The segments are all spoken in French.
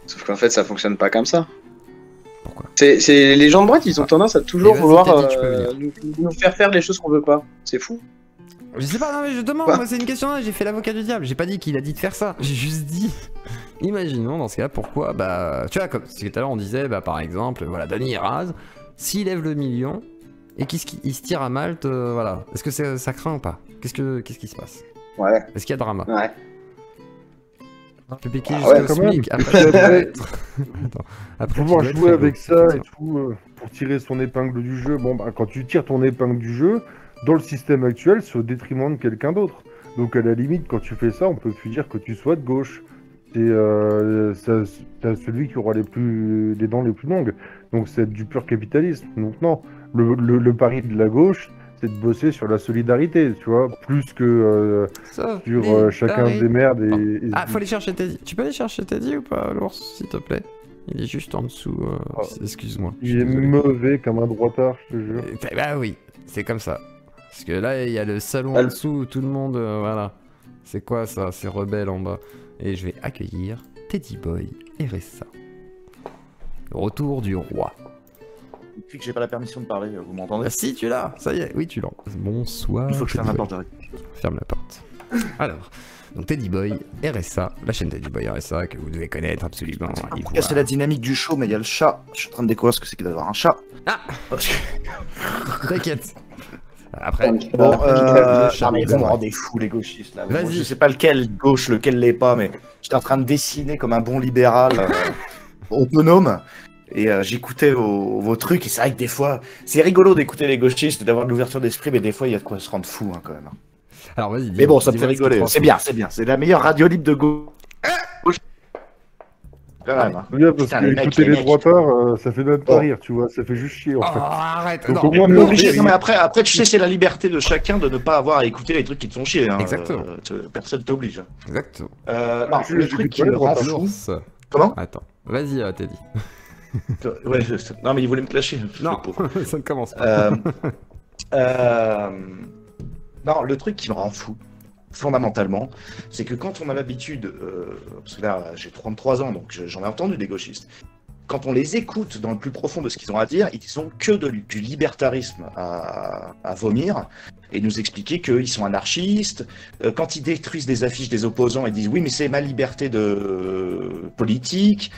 Sauf qu'en fait, ça fonctionne pas comme ça. Pourquoi? C'est les gens de droite, ils ont tendance à toujours vas-y, vouloir Teddy, tu peux venir. nous faire les choses qu'on veut pas. C'est fou. Je sais pas, non mais je demande, Quoi? moi c'est une question, j'ai fait l'avocat du diable, j'ai pas dit qu'il a dit de faire ça, j'ai juste dit, imaginons dans ce cas pourquoi, bah, tu vois, comme tout à l'heure on disait, bah par exemple, voilà, Dany Raz, s'il lève le million, et qu'il se tire à Malte, voilà, est-ce que ça craint ou pas? Qu'est-ce qui se passe? Ouais. Est-ce qu'il y a drama? Ouais. Tu peux piquer Ah ouais, jusqu'au quand même. SMIC, Après, après pouvoir tu dois être jouer réglo. avec ça et tout pour tirer son épingle du jeu. Bon, bah, quand tu tires ton épingle du jeu, dans le système actuel, c'est au détriment de quelqu'un d'autre. Donc, à la limite, quand tu fais ça, on peut plus dire que tu sois de gauche. C'est celui qui aura les dents les plus longues. Donc, c'est du pur capitalisme. Donc, non. Le pari de la gauche, c'est de bosser sur la solidarité, tu vois, plus que sur chacun se démerde et Ah, faut aller chercher Teddy. Tu peux aller chercher Teddy ou pas, l'ours, s'il te plaît? Il est juste en dessous, excuse-moi. il est mauvais comme un droitard, je te jure. Bah oui, c'est comme ça. Parce que là, il y a le salon en dessous où tout le monde, voilà. C'est quoi ça? C'est rebelle en bas. Et je vais accueillir Teddy Boy et Ressa. Le retour du roi. Depuis que j'ai pas la permission de parler, vous m'entendez? Ah si, tu l'as, ça y est, oui, tu l'as. Bonsoir. Il faut que je ferme la porte, Eric. Ferme la porte. Alors, donc Teddy Boy, RSA, la chaîne Teddy Boy RSA que vous devez connaître absolument. En tout cas, c'est la dynamique du show, mais il y a le chat. Je suis en train de découvrir ce que c'est que d'avoir un chat. Ah, t'inquiète. Après, Bon, le non mais le vous me roi. rendez fou les gauchistes là. Vas-y. Je sais pas lequel gauche, lequel l'est pas, mais j'étais en train de dessiner comme un bon libéral autonome. Et j'écoutais vos trucs, et c'est vrai que des fois, c'est rigolo d'écouter les gauchistes, d'avoir de l'ouverture d'esprit, mais des fois, il y a de quoi se rendre fou hein, quand même. Alors vas-y. Mais bon, ça me fait dis-moi ce que rigoler. tu C'est penses. bien, c'est bien. C'est la meilleure radio libre de gauche. Quand même, hein. Bien, parce Putain, que les mecs, écouter les les mecs. droitards, ça fait même pas Bon. rire, tu vois, ça fait juste chier en Oh, fait. arrête. Donc, Non, au moins, Mais non, obligé, mais- non, mais après, tu sais, c'est la liberté de chacun de ne pas avoir à écouter les trucs qui te font chier. Hein. Exactement. Personne t'oblige. Exactement. Non, Je- le je truc dis qui pas, me rend droitard. fou. L'ours. Comment? Attends, vas-y Teddy. Ouais, non, mais il voulait me clasher. Non, le pauvre. ça ne commence pas. Non, le truc qui me rend fou, fondamentalement, c'est que quand on a l'habitude, parce que là j'ai 33 ans, donc j'en ai entendu des gauchistes, quand on les écoute dans le plus profond de ce qu'ils ont à dire, ils ont que du libertarisme à vomir, et nous expliquer qu'ils sont anarchistes, quand ils détruisent des affiches des opposants, ils disent oui mais c'est ma liberté de politique,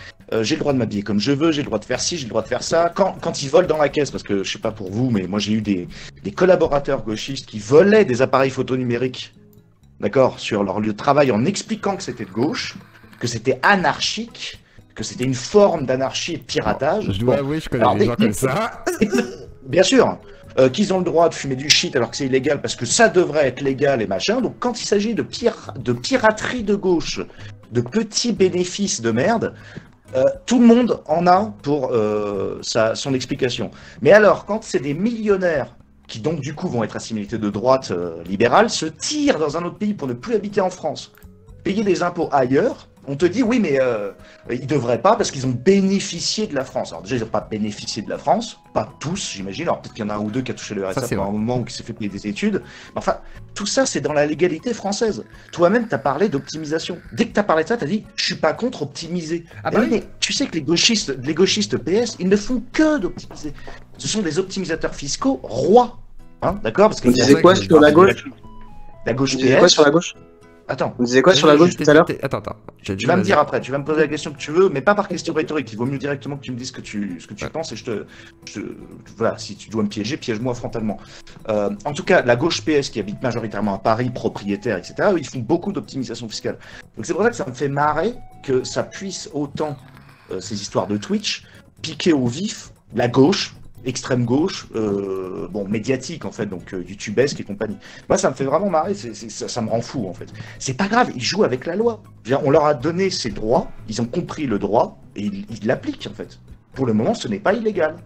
j'ai le droit de m'habiller comme je veux, j'ai le droit de faire ci, j'ai le droit de faire ça. Quand ils volent dans la caisse, parce que je sais pas pour vous, mais moi j'ai eu des collaborateurs gauchistes qui volaient des appareils photo numériques, d'accord, sur leur lieu de travail en expliquant que c'était de gauche, que c'était anarchique, que c'était une forme d'anarchie et de piratage. Je dois Bon. avouer, je connais Alors, des gens comme ça. Bien sûr, qu'ils ont le droit de fumer du shit alors que c'est illégal parce que ça devrait être légal et machin. Donc quand il s'agit de piraterie de gauche, de petits bénéfices de merde, tout le monde en a pour son explication. Mais alors, quand c'est des millionnaires qui donc du coup vont être assimilés de droite libérale, se tirent dans un autre pays pour ne plus habiter en France, payer des impôts ailleurs, on te dit oui mais ils devraient pas parce qu'ils ont bénéficié de la France. Alors déjà ils n'ont pas bénéficié de la France, pas tous j'imagine, alors peut-être qu'il y en a un ou deux qui a touché le RSA c'est pendant un vrai. moment ou qui s'est fait payer des études, mais enfin tout ça c'est dans la légalité française. Toi-même t'as parlé d'optimisation, dès que t'as parlé de ça t'as dit je suis pas contre optimiser. Ah bah oui. Mais tu sais que les gauchistes PS ils ne font que d'optimiser, ce sont des optimisateurs fiscaux rois, hein, d'accord, parce que On disait quoi sur la gauche? La gauche On disait quoi PS. sur la gauche? Attends, On disait quoi sur la gauche tout à l'heure? Attends. tu vas me dire après, tu vas me poser la question que tu veux, mais pas par question rhétorique. Il vaut mieux directement que tu me dises ce que tu penses et voilà, si tu dois me piéger, piège-moi frontalement. En tout cas, la gauche PS qui habite majoritairement à Paris, propriétaire, etc., eux, ils font beaucoup d'optimisation fiscale. Donc c'est pour ça que ça me fait marrer que ça puisse autant, ces histoires de Twitch, piquer au vif la gauche, extrême gauche, bon, médiatique en fait, donc youtubesque et compagnie. Moi, ça me fait vraiment marrer, ça me rend fou en fait. C'est pas grave, ils jouent avec la loi. Je veux dire, on leur a donné ces droits, ils ont compris le droit et ils l'appliquent en fait. Pour le moment, ce n'est pas illégal.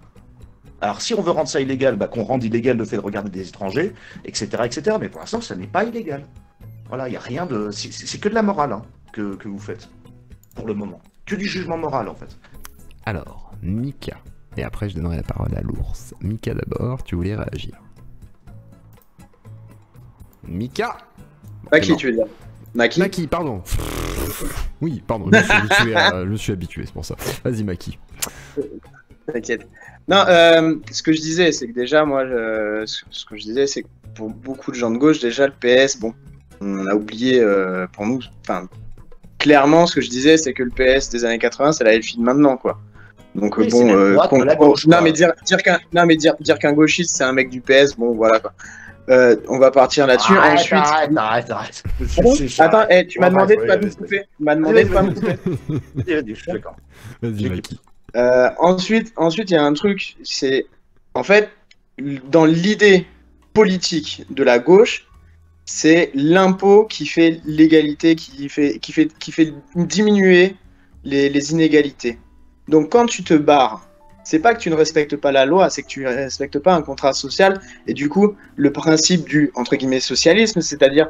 Alors, si on veut rendre ça illégal, bah, qu'on rende illégal le fait de regarder des étrangers, etc., etc. Mais pour l'instant, ça n'est pas illégal. Voilà, il n'y a rien de. C'est que de la morale hein, que vous faites pour le moment. Que du jugement moral en fait. Alors, Mika. Et après, je donnerai la parole à l'ours. Mika d'abord, tu voulais réagir. Mika Maki, tu veux dire? Maki? Maki, pardon. Oui, pardon, je me suis habitué, c'est pour ça. Vas-y, Maki. T'inquiète. Non, ce que je disais, c'est que déjà, moi, ce que je disais, c'est que pour beaucoup de gens de gauche, déjà, le PS, bon, on a oublié pour nous, enfin, clairement, ce que je disais, c'est que le PS des années 80, c'est la LFI de maintenant, quoi. Donc, Oui, bon, c'est la droite de la gauche, non, quoi. mais dire qu'un gauchiste, c'est un mec du PS, bon, voilà, quoi. On va partir là-dessus. Ensuite. Arrête. Attends, tu m'as demandé de pas me couper. Tu m'as demandé de pas me couper. Je suis d'accord. Vas-y, Maki. Ensuite, il y a un truc, c'est en fait dans l'idée politique de la gauche, c'est l'impôt qui fait l'égalité, qui fait diminuer les inégalités. Donc quand tu te barres, c'est pas que tu ne respectes pas la loi, c'est que tu ne respectes pas un contrat social. Et du coup, le principe du entre guillemets socialisme, c'est-à-dire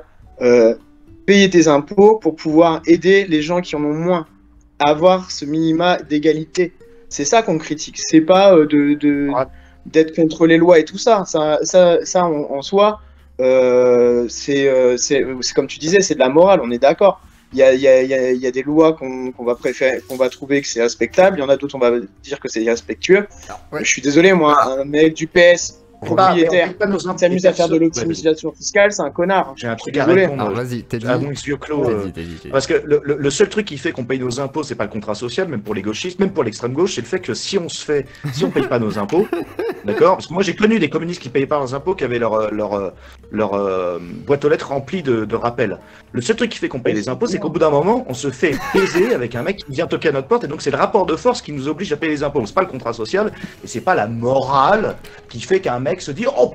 payer tes impôts pour pouvoir aider les gens qui en ont moins, à avoir ce minima d'égalité. C'est ça qu'on critique. C'est pas d'être contre les lois et tout ça. Ça en soi, c'est comme tu disais, c'est de la morale. On est d'accord. Il y a des lois qu'on va trouver que c'est respectable. Il y en a d'autres, on va dire que c'est irrespectueux. Je suis désolé, moi, un mec du PS propriétaire qui s'amuse à faire de l'optimisation fiscale, c'est un connard. J'ai un truc à répondre. Vas-y, t'es dit. À mon yeux clos. Parce que le seul truc qui fait qu'on paye nos impôts, c'est pas le contrat social, même pour les gauchistes, même pour l'extrême gauche, c'est le fait que si on paye pas nos impôts, d'accord. Parce que moi j'ai connu des communistes qui payaient pas leurs impôts, qui avaient leur boîte aux lettres remplie de rappels. Le seul truc qui fait qu'on paye les impôts, c'est qu'au bout d'un moment, on se fait baiser avec un mec qui vient toquer à notre porte, et donc c'est le rapport de force qui nous oblige à payer les impôts. C'est pas le contrat social, et c'est pas la morale qui fait qu'un mec se dit oh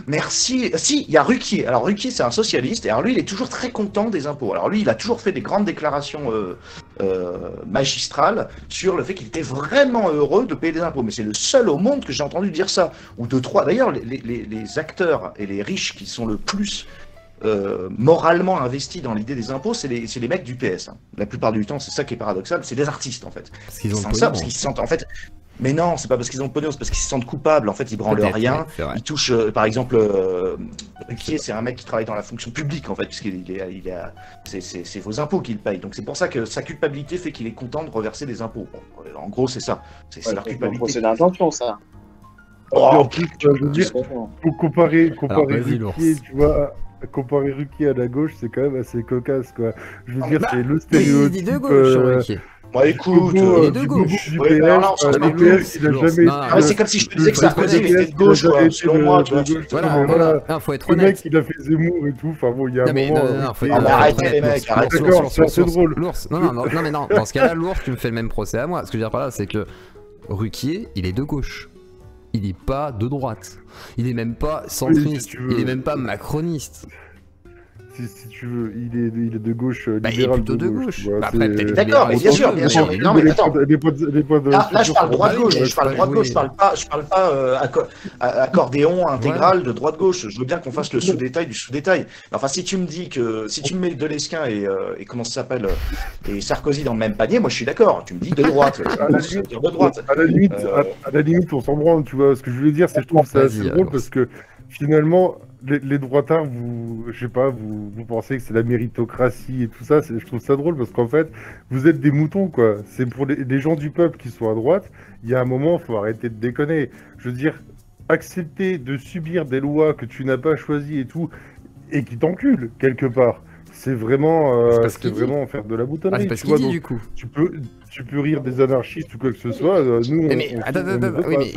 merci. Si, il y a Ruquier. Alors Ruquier c'est un socialiste, et alors lui il est toujours très content des impôts. Alors lui il a toujours fait des grandes déclarations magistrales sur le fait qu'il était vraiment heureux de payer des impôts. Mais c'est le seul au monde que j'ai entendu dire ça. Ou deux, trois. D'ailleurs les acteurs et les riches qui sont le plus moralement investis dans l'idée des impôts, c'est les mecs du PS. Hein. La plupart du temps, c'est ça qui est paradoxal, c'est des artistes en fait. Parce qu'ils ont ça, parce qu'ils se sentent en fait. Mais non, c'est pas parce qu'ils ont le pognon, c'est parce qu'ils se sentent coupables. En fait, ils branlent rien. Ils touchent, par exemple, Ruquier, c'est un mec qui travaille dans la fonction publique en fait, puisqu'il c'est vos impôts qu'il paye. Donc c'est pour ça que sa culpabilité fait qu'il est content de reverser des impôts. Bon, en gros, c'est ça. C'est leur culpabilité. C'est d'intention, ça. En plus, je veux dire, pour comparer Ruquier, tu vois. Comparer Ruquier à la gauche, c'est quand même assez cocasse, quoi. Je veux dire, c'est le stéréotype. Il dit de gauche, Ruquier. Moi, écoute, il est de gauche. C'est comme si je te disais que Sarkozy était de gauche, quoi. Selon moi, tu vois. Voilà, faut être honnête. Le mec, il a fait Zemmour et tout. Enfin bon, il y a un moment. Arrêtez les mecs, arrêtez. D'accord, c'est drôle. L'ours. Non, mais non. Dans ce cas-là, l'ours, tu me fais le même procès à moi. Ce que je veux dire par là, c'est que Ruquier, il est de gauche. Il est pas de droite. Il est même pas centriste. Il est même pas macroniste. Si tu veux, il est de gauche, il est libéral plutôt de gauche. Bah, après, peut-être d'accord, mais bien sûr. Non, mais attends. Là, je parle droite-gauche. Je parle droite-gauche. Je parle pas accordéon intégral de droite-gauche. Je veux bien qu'on fasse le sous-détail du sous-détail. Enfin, si tu me dis que si tu me mets Delesquin et comment ça s'appelle et Sarkozy dans le même panier, moi je suis d'accord. Tu me dis de droite. De droite. À la limite, on s'en branle. Tu vois, ce que je voulais dire, c'est que je trouve ça assez drôle parce que finalement. Les droitards, je sais pas, vous pensez que c'est la méritocratie et tout ça, je trouve ça drôle parce qu'en fait, vous êtes des moutons, quoi. C'est pour les gens du peuple qui sont à droite, il y a un moment, il faut arrêter de déconner. Je veux dire, accepter de subir des lois que tu n'as pas choisies et tout, et qui t'enculent, quelque part. C'est vraiment, faire de la boutonnerie. C'est parce qu'il dit, du coup. Tu peux rire des anarchistes ou quoi que ce soit. Nous, mais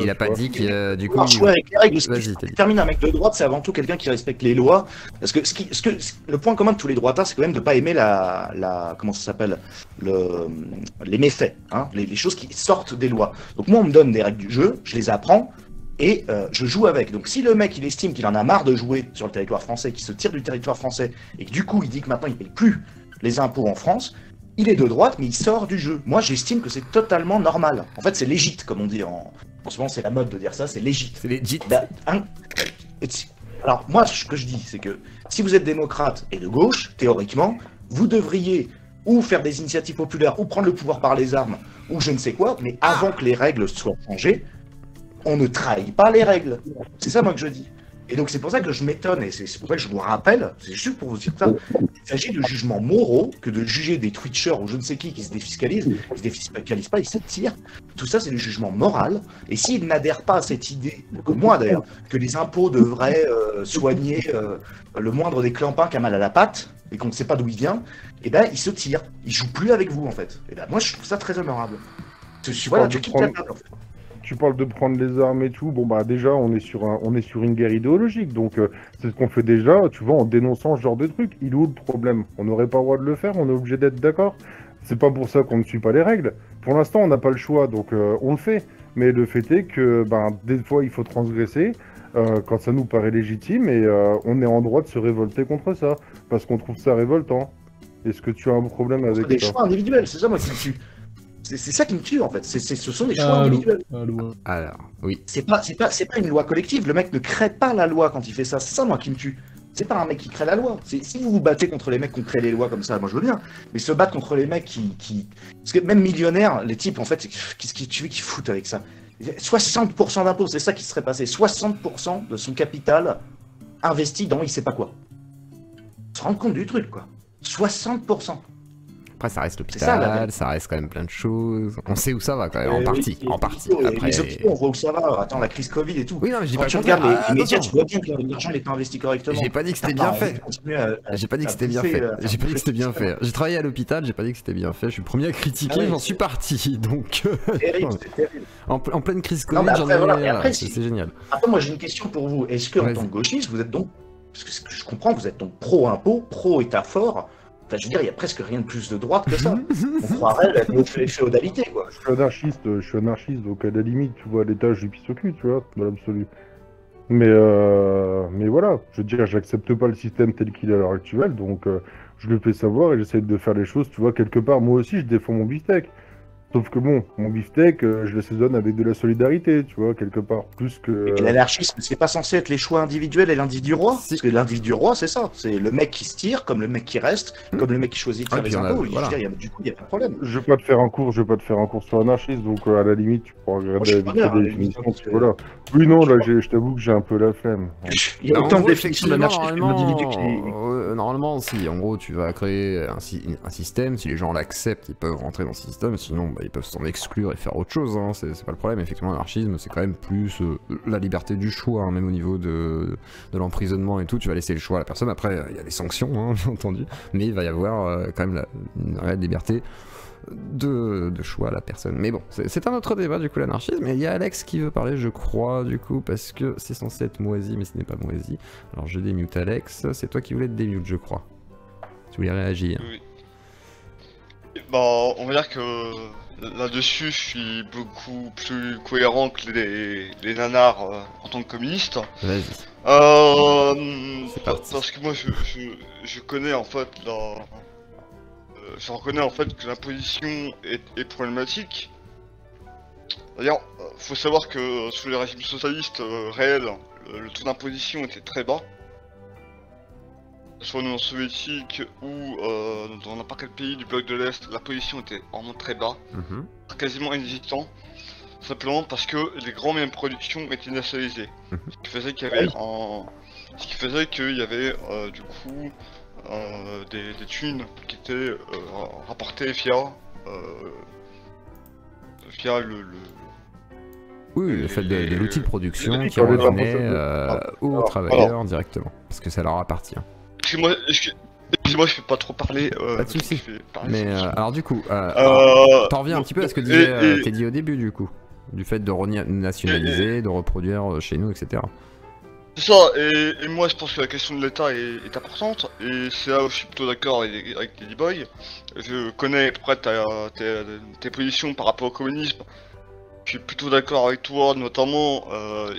il a pas dit que du coup. Vas-y, termine un mec de droite, c'est avant tout quelqu'un qui respecte les lois. Parce que le point commun de tous les droitards, c'est quand même de pas aimer comment ça s'appelle, les méfaits, hein, les choses qui sortent des lois. Donc moi, on me donne des règles du jeu, je les apprends. Et je joue avec. Donc si le mec il estime qu'il en a marre de jouer sur le territoire français, qu'il se tire du territoire français, et que du coup il dit que maintenant il paye plus les impôts en France, il est de droite mais il sort du jeu. Moi j'estime que c'est totalement normal. En fait c'est légit comme on dit en ce moment, c'est la mode de dire ça, c'est légit. C'est légit. Alors moi ce que je dis c'est que si vous êtes démocrate et de gauche, théoriquement, vous devriez ou faire des initiatives populaires, ou prendre le pouvoir par les armes, ou je ne sais quoi, mais avant que les règles soient changées, on ne trahit pas les règles. C'est ça, moi, que je dis. Et donc c'est pour ça que je m'étonne, et c'est pour ça que je vous rappelle, c'est juste pour vous dire ça, il s'agit de jugements moraux que de juger des Twitchers ou je ne sais qui se défiscalisent. Ils se défiscalisent pas, ils s'attirent. Tout ça, c'est du jugement moral. Et s'ils n'adhèrent pas à cette idée, comme moi d'ailleurs, que les impôts devraient soigner le moindre des clampins qui a mal à la patte, et qu'on ne sait pas d'où il vient, et ben ils se tirent. Ils jouent plus avec vous en fait. Et ben moi je trouve ça très honorable. Voilà, tu quittes la table en fait. Tu parles de prendre les armes et tout, bon bah déjà on est sur une guerre idéologique, donc c'est ce qu'on fait déjà, tu vois, en dénonçant ce genre de truc. Il est où le problème? On n'aurait pas le droit de le faire, on est obligé d'être d'accord. C'est pas pour ça qu'on ne suit pas les règles. Pour l'instant on n'a pas le choix, donc on le fait. Mais le fait est que des fois il faut transgresser quand ça nous paraît légitime et on est en droit de se révolter contre ça, parce qu'on trouve ça révoltant. Est-ce que tu as un problème avec ça? Des choix individuels, c'est ça moi qui me tue. C'est ça qui me tue en fait, ce sont des choix individuels. Alors, oui. C'est pas une loi collective, le mec ne crée pas la loi quand il fait ça, c'est ça moi qui me tue. C'est pas un mec qui crée la loi. Si vous vous battez contre les mecs qui ont créé les lois comme ça, moi je veux bien. Mais se battre contre les mecs qui... Parce que même millionnaires, les types en fait, qu'est-ce qu'ils foutent avec ça? 60% d'impôts, c'est ça qui serait passé. 60% de son capital investi dans il sait pas quoi. Se rendre compte du truc quoi. 60%. Après, ça reste l'hôpital, ça reste quand même plein de choses. On sait où ça va quand même, en partie. Après... Les hôpitaux, on voit où ça va. Attends, la crise Covid et tout. Oui, non, mais je dis quand pas tu regardes les médias, tu vois bien que l'argent n'est pas investi correctement. J'ai pas dit que c'était bien fait. J'ai pas dit que c'était bien fait. J'ai pas dit que c'était bien fait. J'ai travaillé à l'hôpital, j'ai pas dit que c'était bien fait. Je suis le premier à critiquer, j'en suis parti. Donc. C'est terrible. En pleine crise Covid, j'en ai. C'est génial. Après, moi j'ai une question pour vous. Est-ce que en tant que gauchiste, vous êtes donc. Parce que ce que je comprends, vous êtes donc pro-impôt, pro-État fort. Enfin, je veux dire, il y a presque rien de plus de droite que ça. On croirait la féodalité, quoi. Je suis anarchiste, donc à la limite, tu vois, l'État, je lui pisse au cul, tu vois, dans l'absolu. Mais voilà, je veux dire, j'accepte pas le système tel qu'il est à l'heure actuelle, donc je le fais savoir et j'essaie de faire les choses, tu vois, quelque part. Moi aussi, je défends mon beefsteak. Sauf que bon, mon beefsteak, je l'assaisonne avec de la solidarité, tu vois, quelque part, plus que... Et l'anarchisme, c'est pas censé être les choix individuels et l'individu roi? Parce que l'individu roi, c'est ça. C'est le mec qui se tire, comme le mec qui reste, comme le mec qui choisit de faire les impôts. Voilà. Du coup, il n'y a pas de problème. Je vais pas te faire un cours sur l'anarchisme, donc à la limite, tu pourras regarder des définitions, voilà. Oui, non, là, je t'avoue que j'ai un peu la flemme. Il y a autant de définitions d'anarchisme que d'individus qui... Normalement, si, en gros, tu vas créer un système, si les gens l'acceptent, ils peuvent rentrer dans ce système, sinon, ils peuvent s'en exclure et faire autre chose, hein. C'est pas le problème. Effectivement, l'anarchisme, c'est quand même plus la liberté du choix, hein, même au niveau de l'emprisonnement et tout. Tu vas laisser le choix à la personne. Après, il y a des sanctions, hein, bien entendu, mais il va y avoir quand même une réelle liberté de choix à la personne. Mais bon, c'est un autre débat, du coup, l'anarchisme. Et il y a Alex qui veut parler, je crois, du coup, parce que c'est censé être moisi, mais ce n'est pas moisi. Alors, je démute Alex. C'est toi qui voulais te démute, je crois. Tu voulais réagir. Oui. Bah, on va dire que là-dessus, je suis beaucoup plus cohérent que les nanars en tant que communiste. Vas-y. Parce que moi, je connais en fait je reconnais en fait que l'imposition est problématique. D'ailleurs, faut savoir que sous les régimes socialistes réels, le taux d'imposition était très bas. Soit dans l'Union soviétique ou dans n'importe quel pays du bloc de l'Est, l'imposition était vraiment très bas, quasiment inexistant, simplement parce que les grands moyens de production étaient nationalisés. Ce qui faisait qu'il y avait, du coup des thunes qui étaient rapportées via le fait de l'outil de production qui revenait aux travailleurs directement, parce que ça leur appartient. Excuse-moi, je peux pas trop parler. Pas de soucis. Mais alors du coup, t'en reviens un petit peu à ce que disait Teddy au début, du coup, du fait de renationaliser, de reproduire chez nous, etc. C'est ça, et moi je pense que la question de l'État est importante, et c'est là où je suis plutôt d'accord avec Teddy Boy. Je connais à peu près tes positions par rapport au communisme. Je suis plutôt d'accord avec toi, notamment,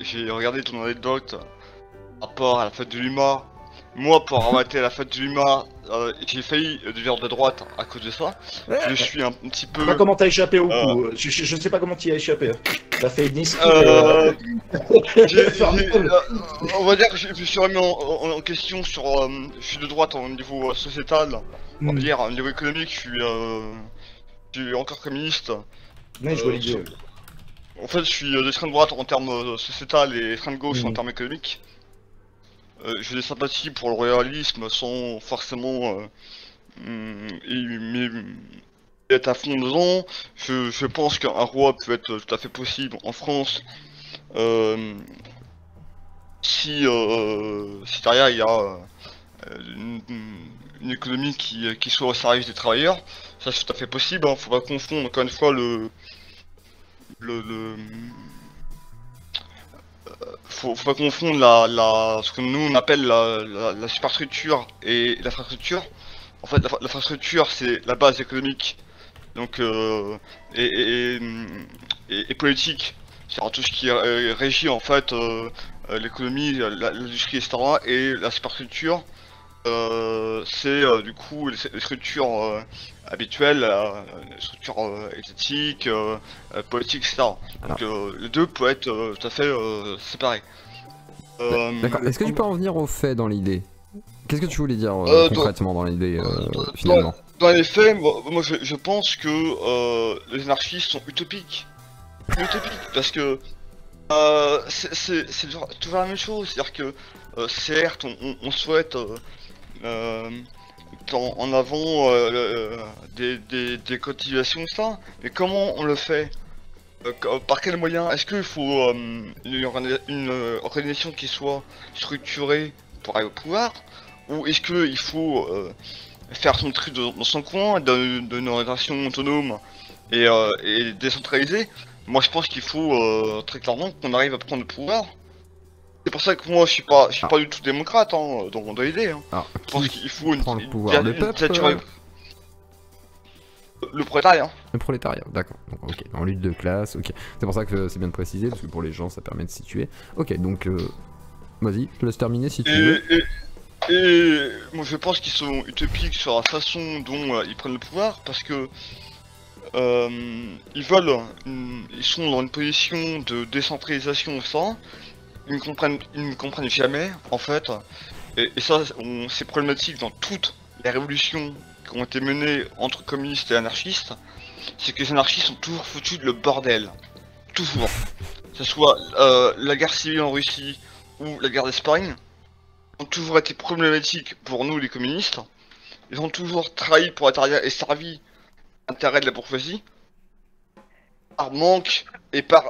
j'ai regardé ton anecdote par rapport à la fête de l'UMA. Moi, pour avoir été à la fête du Luma, j'ai failli devenir de droite à cause de ça. Je suis un petit peu... Je sais pas comment t'as échappé au coup. Je ne sais pas comment t'y as échappé. T'as fait une esquive. On va dire que je me suis remis en question sur... je suis de droite au niveau sociétal. On va dire, au niveau économique, je suis encore communiste. Mais je vois l'idée. En fait, je suis d'extrême droite en termes sociétal et extrême gauche en termes économiques. j'ai des sympathies pour le royalisme sans forcément être à fond dedans. Je pense qu'un roi peut être tout à fait possible en France si derrière il y a une, une économie qui soit au service des travailleurs. Ça c'est tout à fait possible, hein. Faut pas confondre encore une fois le faut pas confondre ce que nous on appelle la superstructure et l'infrastructure. En fait, l'infrastructure c'est la base économique, donc et politique, c'est-à-dire tout ce qui régit en fait l'économie, l'industrie, etc. Et la superstructure, c'est du coup les structures habituelles, les structures étatiques, politiques, etc. Donc les deux peuvent être tout à fait séparés. D'accord. Est-ce que tu peux en venir au fait dans l'idée? Qu'est-ce que tu voulais dire concrètement dans l'idée finalement? Dans les faits, moi je pense que les anarchistes sont utopiques. Parce que c'est toujours la même chose. C'est-à-dire que certes on souhaite en avant des cotisations, ça, mais comment on le fait? Par quels moyens? Est-ce qu'il faut une organisation qui soit structurée pour aller au pouvoir? Ou est-ce qu'il faut faire son truc dans son coin, d'une organisation autonome et décentralisée? Moi je pense qu'il faut très clairement qu'on arrive à prendre le pouvoir. C'est pour ça que moi je suis pas du tout démocrate dans l'idée. Hein. Je pense qu'il faut le pouvoir, le peuple, le prolétariat. Le prolétariat, d'accord. Donc, ok, en lutte de classe, ok. C'est pour ça que c'est bien de préciser, parce que pour les gens ça permet de situer. Ok, donc vas-y, je te laisse terminer si tu veux. Et moi je pense qu'ils sont utopiques sur la façon dont ils prennent le pouvoir, parce que ils sont dans une position de décentralisation, ça. Ils ne comprennent jamais, en fait. Et ça, c'est problématique dans toutes les révolutions qui ont été menées entre communistes et anarchistes. C'est que les anarchistes ont toujours foutu le bordel. Toujours. Que ce soit la guerre civile en Russie ou la guerre d'Espagne, ont toujours été problématiques pour nous, les communistes. Ils ont toujours trahi pour l'intérieur et servi l'intérêt de la bourgeoisie. Par manque et par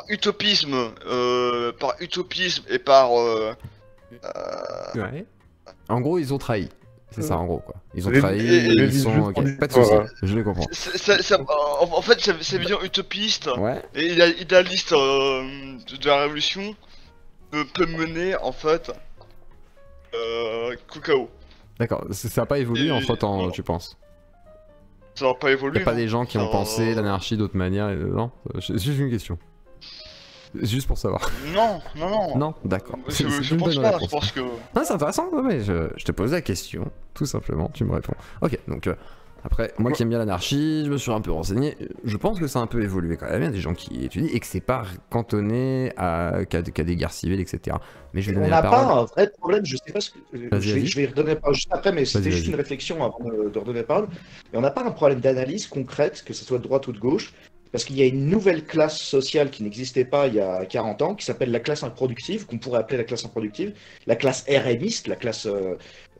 utopisme, et par ouais. En gros, ils ont trahi. C'est ça, en gros, quoi. Ils ont trahi, ils sont... Okay. Pas de soucis, je les comprends. En fait, cette vision utopiste et idéaliste de la révolution peut mener, en fait, qu'au chaos. D'accord, ça n'a pas évolué entre-temps, tu penses? Ça n'a pas évolué. Y'a pas des gens qui ont pensé l'anarchie d'autre manière, non? C'est juste une question. Juste pour savoir. Non. Non, d'accord. Je pense pas, je pense que... Ah, c'est intéressant, ouais, je te pose la question, tout simplement, tu me réponds. Ok, donc après, moi qui aime bien l'anarchie, je me suis un peu renseigné, je pense que ça a un peu évolué quand même, il y a des gens qui étudient, et que c'est pas cantonné qu'à des guerres civiles, etc. Mais je vais donner la parole. On n'a pas un vrai problème, je sais pas ce que... Je vais y redonner la parole juste après, mais c'était juste une réflexion avant de redonner la parole. Et on n'a pas un problème d'analyse concrète, que ce soit de droite ou de gauche, parce qu'il y a une nouvelle classe sociale qui n'existait pas il y a 40 ans, qui s'appelle la classe improductive, qu'on pourrait appeler la classe improductive, la classe RMiste, la classe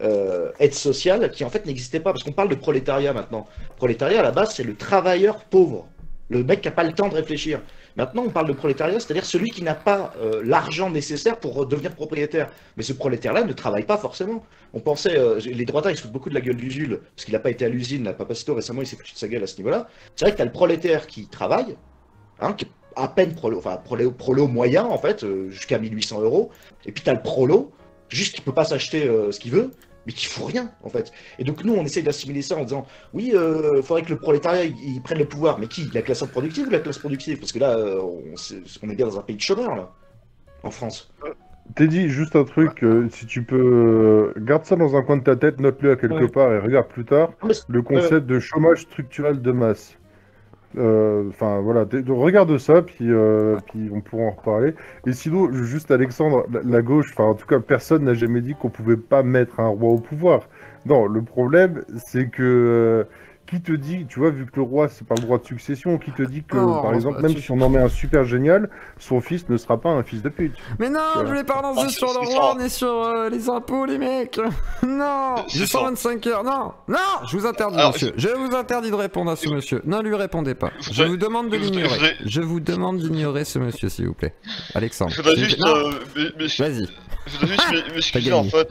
aide sociale, qui en fait n'existait pas, parce qu'on parle de prolétariat maintenant. Prolétariat, à la base, c'est le travailleur pauvre, le mec qui n'a pas le temps de réfléchir. Maintenant, on parle de prolétariat, c'est-à-dire celui qui n'a pas l'argent nécessaire pour devenir propriétaire. Mais ce prolétaire-là ne travaille pas forcément. On pensait, les droitards, ils se foutent beaucoup de la gueule du Jules, parce qu'il n'a pas été à l'usine, n'a pas Papacito, récemment, il s'est foutu de sa gueule à ce niveau-là. C'est vrai que tu as le prolétaire qui travaille, qui est à peine prolo moyen, en fait, jusqu'à 1800 €, et puis tu as le prolo, juste qui peut pas s'acheter ce qu'il veut, mais qui fout rien, en fait. Et donc nous, on essaie d'assimiler ça en disant, oui, il faudrait que le prolétariat, il prenne le pouvoir. Mais qui? La classe improductive ou la classe productive? Parce que là, on est bien dans un pays de chômeurs, là, en France. T'es dit juste un truc, si tu peux, garde ça dans un coin de ta tête, note-le à quelque part et regarde plus tard, le concept de chômage structurel de masse. Enfin voilà, regarde ça, puis on pourra en reparler. Et sinon, juste Alexandre, la gauche, enfin en tout cas, personne n'a jamais dit qu'on pouvait pas mettre un roi au pouvoir. Non, le problème, c'est que qui te dit, tu vois, vu que le roi, c'est pas le droit de succession, qui te dit que, Non, par exemple, bah, même si on en met un super génial, son fils ne sera pas un fils de pute. Mais non, je voulais pas relancer sur le roi, on est sur les impôts, les mecs. Non, j'ai 125 heures, non, je vous interdis, monsieur. Je vous interdis de répondre à ce monsieur. Ne lui répondez pas. Je vous demande de l'ignorer. Je vous demande d'ignorer ce monsieur, s'il vous plaît. Alexandre. Je voudrais juste, vas-y. Je voudrais juste m'excuser en fait,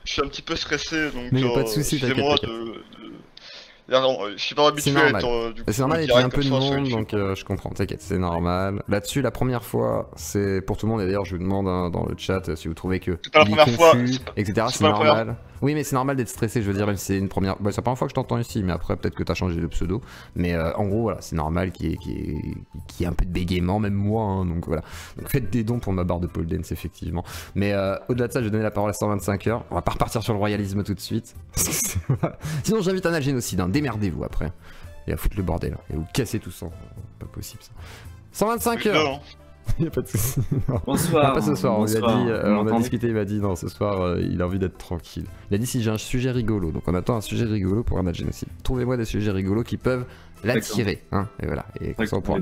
je suis un petit peu stressé donc mais pas de soucis, excusez-moi je suis pas habitué à être c'est normal, il y a un peu de monde donc je comprends, t'inquiète, c'est normal. Là-dessus, la première fois, c'est pour tout le monde et d'ailleurs je vous demande dans le chat si vous trouvez que c'est pas la première fois, etc. C'est normal. Oui, mais c'est normal d'être stressé, je veux dire, même si c'est une première. Bah, c'est la première fois que je t'entends ici, mais après, peut-être que t'as changé de pseudo. Mais en gros, voilà, c'est normal qu'il y ait un peu de bégaiement, même moi, hein, donc voilà. Donc faites des dons pour ma barre de pole dance, effectivement. Mais au-delà de ça, je vais donner la parole à 125 heures. On va pas repartir sur le royalisme tout de suite. Sinon, j'invite un génocide, hein. Démerdez-vous après. Et à foutre le bordel. Et vous cassez tout ça. Pas possible ça. 125 heures! Il a pas de soucis. Bonsoir. Pas ce soir, bonsoir. on a discuté, il m'a dit non, ce soir il a envie d'être tranquille. Il a dit si j'ai un sujet rigolo, donc on attend un sujet rigolo pour un génocide. Trouvez-moi des sujets rigolos qui peuvent l'attirer, hein, et voilà. Et comme ça on pourra.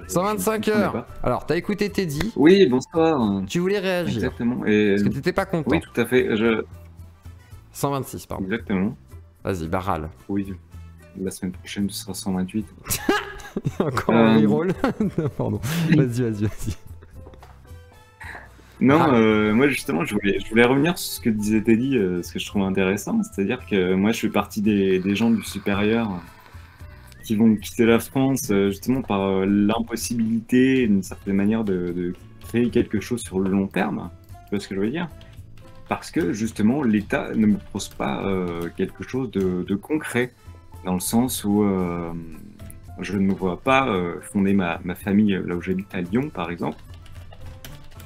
125 heures. Alors, t'as écouté Teddy? Oui, bonsoir. Tu voulais réagir? Exactement. Et... Parce que t'étais pas content. Oui, tout à fait. 126, pardon. Exactement. Vas-y, barral. Oui. La semaine prochaine, tu seras 128. Encore un reroll. Non, pardon. Vas-y. Non, moi justement, je voulais revenir sur ce que disait Teddy, ce que je trouve intéressant. C'est-à-dire que moi, je fais partie des gens du supérieur qui vont quitter la France justement par l'impossibilité, d'une certaine manière, de créer quelque chose sur le long terme. Tu vois ce que je veux dire? Parce que justement, l'État ne me propose pas quelque chose de concret. Dans le sens où je ne me vois pas fonder ma famille là où j'habite à Lyon, par exemple,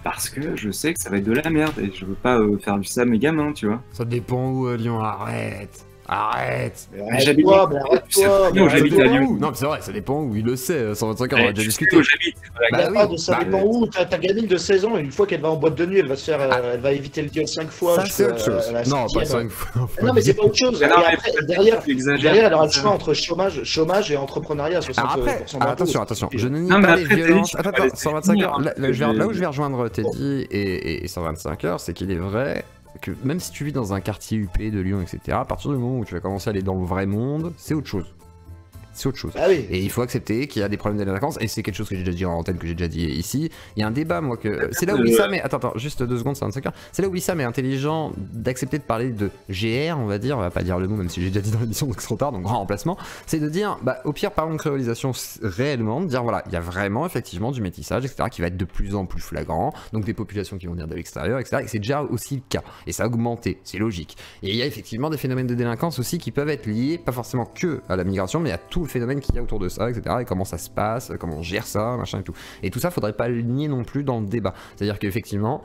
parce que je sais que ça va être de la merde et je veux pas faire du ça à mes gamins, tu vois. Ça dépend où à Lyon, arrête. J'habite à Lyon. Non, mais c'est vrai, ça dépend où, il le sait. 125 ans, on a déjà discuté. Ça dépend où. Ta gamine de 16 ans, une fois qu'elle va en boîte de nuit, elle va se faire, elle va éviter le viol 5 fois. Ça, c'est autre chose. Non, pas 5 fois. Non, mais c'est pas autre chose. Et après, derrière, elle aura le choix entre chômage et entrepreneuriat. 60%. Attention, je ne nie pas les violences. Attends, 125 heures. Là où je vais rejoindre Teddy et 125 heures, c'est qu'il est vrai que même si tu vis dans un quartier huppé de Lyon, etc., à partir du moment où tu vas commencer à aller dans le vrai monde, c'est autre chose. C'est autre chose. Ah oui. Et il faut accepter qu'il y a des problèmes de délinquance, et c'est quelque chose que j'ai déjà dit en antenne, que j'ai déjà dit ici. Il y a un débat, moi, que. C'est là où Wissam est. Attends, juste 2 secondes, 125 heures. C'est là où Wissam est intelligent d'accepter de parler de GR, on va dire. On va pas dire le mot, même si j'ai déjà dit dans l'émission, donc c'est trop tard, donc grand remplacement. C'est de dire, bah, au pire, parlons de créolisation réellement, de dire, voilà, il y a vraiment, effectivement, du métissage, etc., qui va être de plus en plus flagrant. Donc des populations qui vont venir de l'extérieur, etc. Et c'est déjà aussi le cas. Et ça a augmenté, c'est logique. Et il y a effectivement des phénomènes de délinquance aussi qui peuvent être liés, pas forcément que à la migration, mais à tout le phénomène qu'il y a autour de ça, etc. Et comment ça se passe, comment on gère ça, machin et tout. Et tout ça, faudrait pas le nier non plus dans le débat. C'est-à-dire qu'effectivement,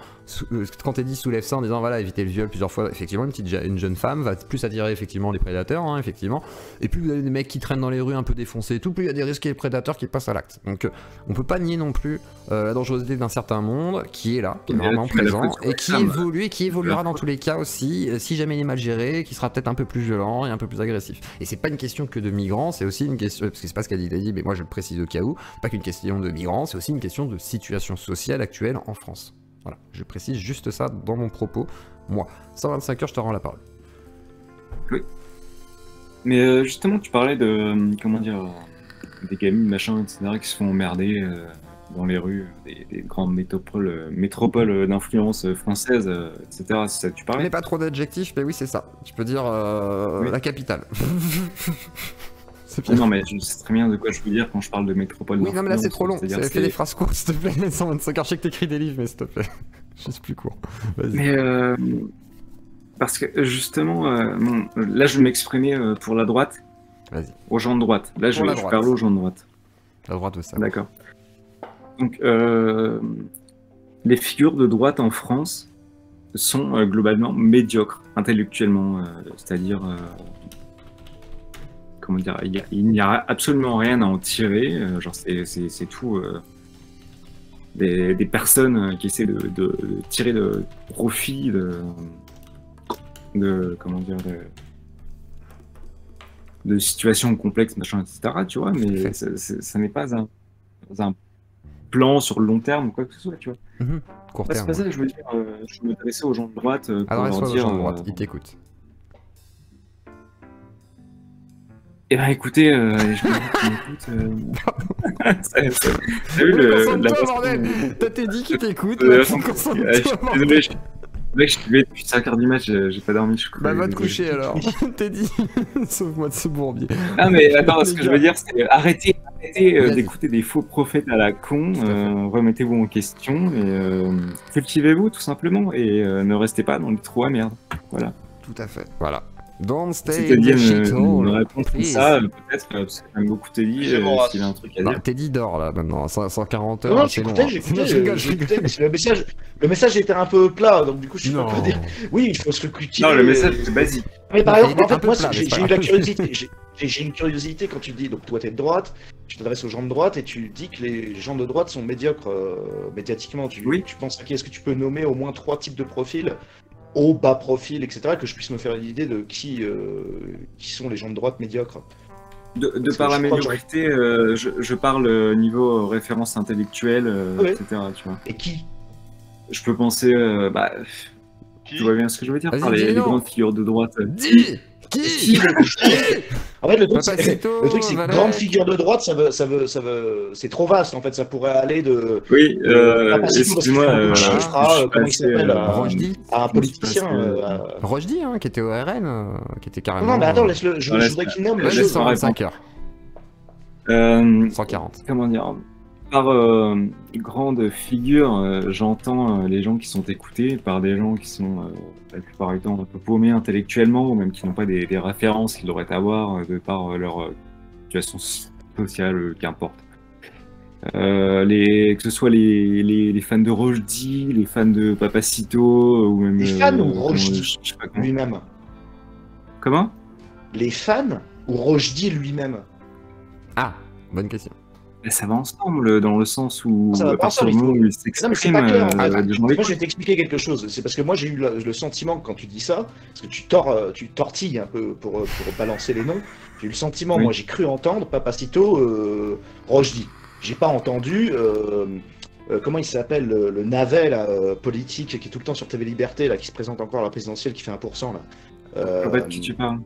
quand t'es dit soulève ça en disant voilà, éviter le viol plusieurs fois, effectivement, une jeune femme va plus attirer effectivement les prédateurs, hein, effectivement. Et plus vous avez des mecs qui traînent dans les rues un peu défoncés et tout, plus il y a des risques qu'il y ait des prédateurs qui passent à l'acte. Donc on peut pas nier non plus la dangerosité d'un certain monde qui est là, qui est vraiment présent, et qui évolue et qui évoluera dans tous les cas aussi, si jamais il est mal géré, qui sera peut-être un peu plus violent et un peu plus agressif. Et c'est pas une question que de migrants, c'est aussi une question, parce que c'est pas ce qu'a dit Teddy, mais moi je le précise au cas où, c'est pas qu'une question de migrants, c'est aussi une question de situation sociale actuelle en France. Voilà, je précise juste ça dans mon propos. Moi, 125 heures, je te rends la parole. Oui. Mais justement, tu parlais de, comment dire, des gamines, machin, etc., qui se font emmerder dans les rues des grandes métropoles d'influence française, etc. C'est ça que tu parlais? Mais pas trop d'adjectifs, mais oui, c'est ça. Tu peux dire oui. La capitale. Non, mais je sais très bien de quoi je veux dire quand je parle de métropole. Oui, non, mais là c'est trop long. Fais des phrases courtes, s'il te plaît. 125 heures, je sais que t'écris des livres, mais s'il te plaît. Juste plus court. Vas-y. Mais parce que justement, bon, là je vais m'exprimer pour la droite. Vas-y. Aux gens de droite. Là je parle aux gens de droite. La droite de ça. D'accord. Donc, les figures de droite en France sont globalement médiocres intellectuellement, c'est-à-dire. Comment dire, il n'y a absolument rien à en tirer, genre c'est tout des personnes qui essaient de tirer de profit de comment dire de situations complexes, machin, etc., tu vois, mais ça n'est pas un plan sur le long terme ou quoi que ce soit, tu vois. Court C'est terme. pas ça que je veux dire, je veux m'adresser aux gens de droite pour leur Adresse-toi aux dire... gens de droite, ils t'écoutent. Eh ben écoutez, je m'écoute. T'as vu Concentre-toi, bordel. T'as Teddy qui t'écoute, concentre-toi. Désolé, mec, je suis levé depuis 5h du match, j'ai pas dormi. Bah va te coucher alors, Teddy. Sauve-moi de ce bourbier. Ah mais attends, ce que je veux dire, c'est arrêtez d'écouter des faux prophètes à la con, remettez-vous en question et cultivez-vous tout simplement et ne restez pas dans les trous à merde. Voilà. Tout à fait. Voilà. Don't stay Si in the Teddy shithole. une réponse comme ça, peut-être, parce que j'aime beaucoup Teddy, s'il a un truc à dire. Teddy dort là maintenant, 140 heures. Non, c'est long. j'écoutais, mais le message était un peu plat, donc du coup je sais pas quoi dire. Oui, il faut se le cultiver. Non, le message c'est basique. Mais par exemple, en fait, moi plat, j'ai eu la curiosité. J'ai une curiosité quand tu dis, donc toi t'es de droite, tu t'adresses aux gens de droite et tu dis que les gens de droite sont médiocres médiatiquement. Tu penses à qui? Est-ce que tu peux nommer au moins 3 types de profils, haut, bas profil, etc., que je puisse me faire une idée de qui sont les gens de droite médiocres? De par la médiocrité, je parle niveau référence intellectuelle, etc. Tu vois. Et qui? Je peux penser, tu vois bien ce que je veux dire par les grandes figures de droite. Dis qui? En fait, le truc, c'est que grande figure de droite, c'est trop vaste. En fait, ça pourrait aller de. Oui, excuse-moi. Comment il s'appelle un politicien. Rochdy, qui était au RN, qui était carrément. Non, mais attends, laisse-le. Je voudrais qu'il nomme. 125 heures. 140. Comment dire? Par grande figure, j'entends les gens qui sont écoutés par des gens qui sont la plupart du temps un peu paumés intellectuellement, ou même qui n'ont pas des références qu'ils devraient avoir de par leur situation sociale, qu'importe. Que ce soit les fans de Rochdy, les fans de Papacito, ou même... Les fans ou Rochdy lui-même? Comment? Les fans ou Rochdy lui-même? Ah, bonne question. Ça va ensemble, dans le sens où, à partir du moment où il s'exprime, moi je vais t'expliquer quelque chose. C'est parce que moi j'ai eu le sentiment que quand tu dis ça, parce que tu tortilles un peu pour balancer les noms, j'ai eu le sentiment, moi j'ai cru entendre Papacito, Rochdy. J'ai pas entendu, comment il s'appelle, le navet là, politique qui est tout le temps sur TV Liberté, là, qui se présente encore à la présidentielle, qui fait 1% là. En fait, tu parles.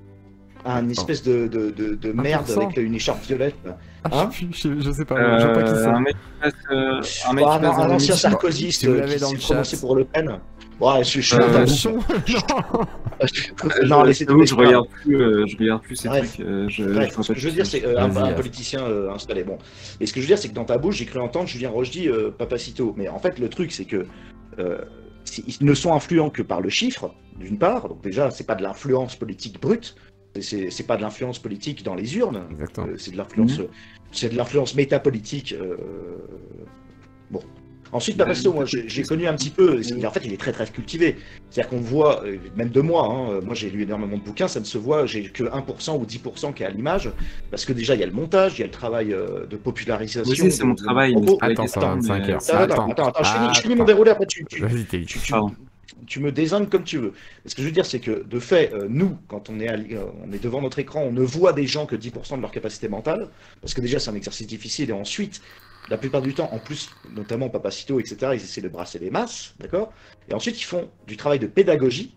Un espèce de merde avec une écharpe violette. Hein, je sais pas, je sais pas qui c'est. Un ancien sarkozyste qui s'est prononcé pour Le Pen. Ouais, je suis non, je regarde plus ces trucs. Ce que je veux dire, c'est un politicien installé. Bon, et ce que je veux dire, c'est que dans ta bouche, j'ai cru entendre Julien Rochdy, Papacito. Mais en fait, le truc, c'est que ils ne sont influents que par le chiffre, d'une part. Donc déjà, c'est pas de l'influence politique brute. C'est pas de l'influence politique dans les urnes, c'est de l'influence métapolitique. Bon. Ensuite, Papacito, moi j'ai connu un petit peu, en fait il est très très cultivé. C'est-à-dire qu'on voit, même de moi, moi j'ai lu énormément de bouquins, ça ne se voit, j'ai que 1% ou 10% qui est à l'image, parce que déjà il y a le montage, il y a le travail de popularisation. Oui, c'est mon travail. Attends, ça va 25 heures. Attends, je finis mon déroulé, après Vas-y, tu me désignes comme tu veux. Ce que je veux dire, c'est que de fait, nous, quand on est devant notre écran, on ne voit des gens que 10% de leur capacité mentale, parce que déjà c'est un exercice difficile, et ensuite, la plupart du temps, en plus, notamment Papacito, etc., ils essaient de brasser les masses, d'accord? Et ensuite, ils font du travail de pédagogie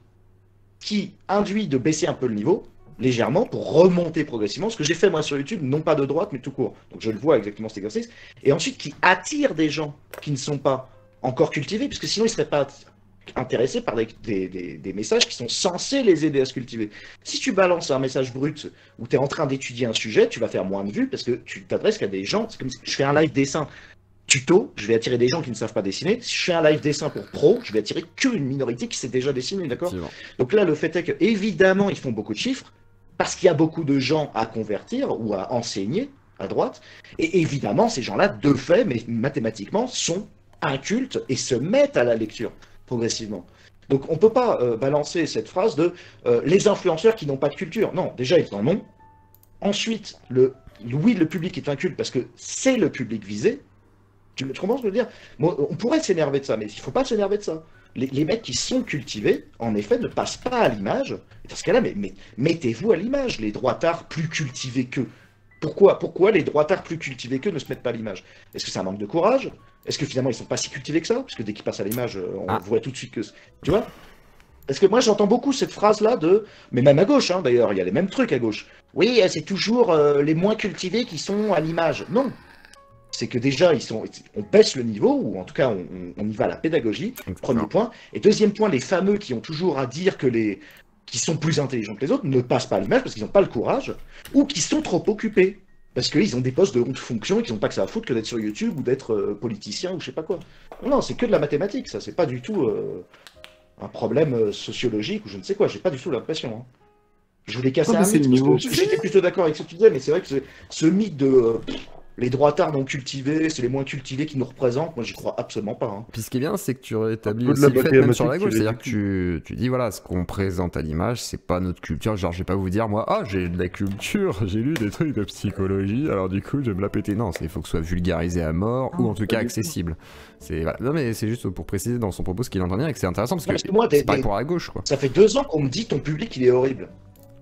qui induit de baisser un peu le niveau, légèrement, pour remonter progressivement, ce que j'ai fait moi sur YouTube, non pas de droite, mais tout court. Donc je le vois exactement cet exercice, et ensuite qui attire des gens qui ne sont pas encore cultivés, puisque sinon ils ne seraient pas intéressés par des messages qui sont censés les aider à se cultiver. Si tu balances un message brut où tu es en train d'étudier un sujet, tu vas faire moins de vues parce que tu t'adresses qu'à des gens. C'est comme si je fais un live dessin tuto, je vais attirer des gens qui ne savent pas dessiner. Si je fais un live dessin pour pro, je vais attirer qu'une minorité qui sait déjà dessiner, d'accord? Donc là, le fait est que, évidemment, ils font beaucoup de chiffres parce qu'il y a beaucoup de gens à convertir ou à enseigner à droite. Et évidemment, ces gens-là, de fait, mais mathématiquement, sont incultes et se mettent à la lecture progressivement. Donc on ne peut pas balancer cette phrase de les influenceurs qui n'ont pas de culture. Non, déjà ils en ont. Ensuite, oui, le public est inculte parce que c'est le public visé. Tu comprends ce que je veux dire? Bon, on pourrait s'énerver de ça, mais il ne faut pas s'énerver de ça. Les mecs qui sont cultivés, en effet, ne passent pas à l'image. Et dans ce cas-là, mais mettez-vous à l'image, les droitards plus cultivés qu'eux. Pourquoi les droitards plus cultivés qu'eux ne se mettent pas à l'image? Est-ce que c'est un manque de courage? Est-ce que finalement ils sont pas si cultivés que ça? Parce que dès qu'ils passent à l'image, on voit tout de suite que... Tu vois? Parce que moi j'entends beaucoup cette phrase-là de... Mais même à gauche, hein, d'ailleurs, il y a les mêmes trucs à gauche. Oui, c'est toujours les moins cultivés qui sont à l'image. Non. C'est que déjà, on baisse le niveau, ou en tout cas, on y va à la pédagogie, premier point. Et deuxième point, les fameux qui ont toujours à dire que qui sont plus intelligents que les autres ne passent pas à l'image parce qu'ils n'ont pas le courage, ou qui sont trop occupés, parce qu'ils ont des postes de haute fonction et qu'ils n'ont pas que ça à foutre que d'être sur YouTube ou d'être politicien ou je sais pas quoi. Non, c'est que de la mathématique, ça, c'est pas du tout un problème sociologique ou je ne sais quoi, j'ai pas du tout l'impression. Hein. Je voulais casser un mythe, parce que j'étais plutôt d'accord avec ce que tu disais, mais c'est vrai que ce mythe de... les droitards non cultivés, c'est les moins cultivés qui nous représentent. Moi, j'y crois absolument pas. Hein. Puis ce qui est bien, c'est que tu rétablis aussi le fait même sur la gauche. C'est-à-dire que tu dis, voilà, ce qu'on présente à l'image, c'est pas notre culture. Genre, je vais pas vous dire, moi, j'ai de la culture, j'ai lu des trucs de psychologie, alors du coup, je vais me la péter. Non, il faut que ce soit vulgarisé à mort, ou en tout cas accessible. Voilà. Non, mais c'est juste pour préciser dans son propos ce qu'il entend dire, et que c'est intéressant, parce que moi, c'est pareil pour la gauche, quoi. Ça fait 2 ans qu'on me dit ton public, il est horrible.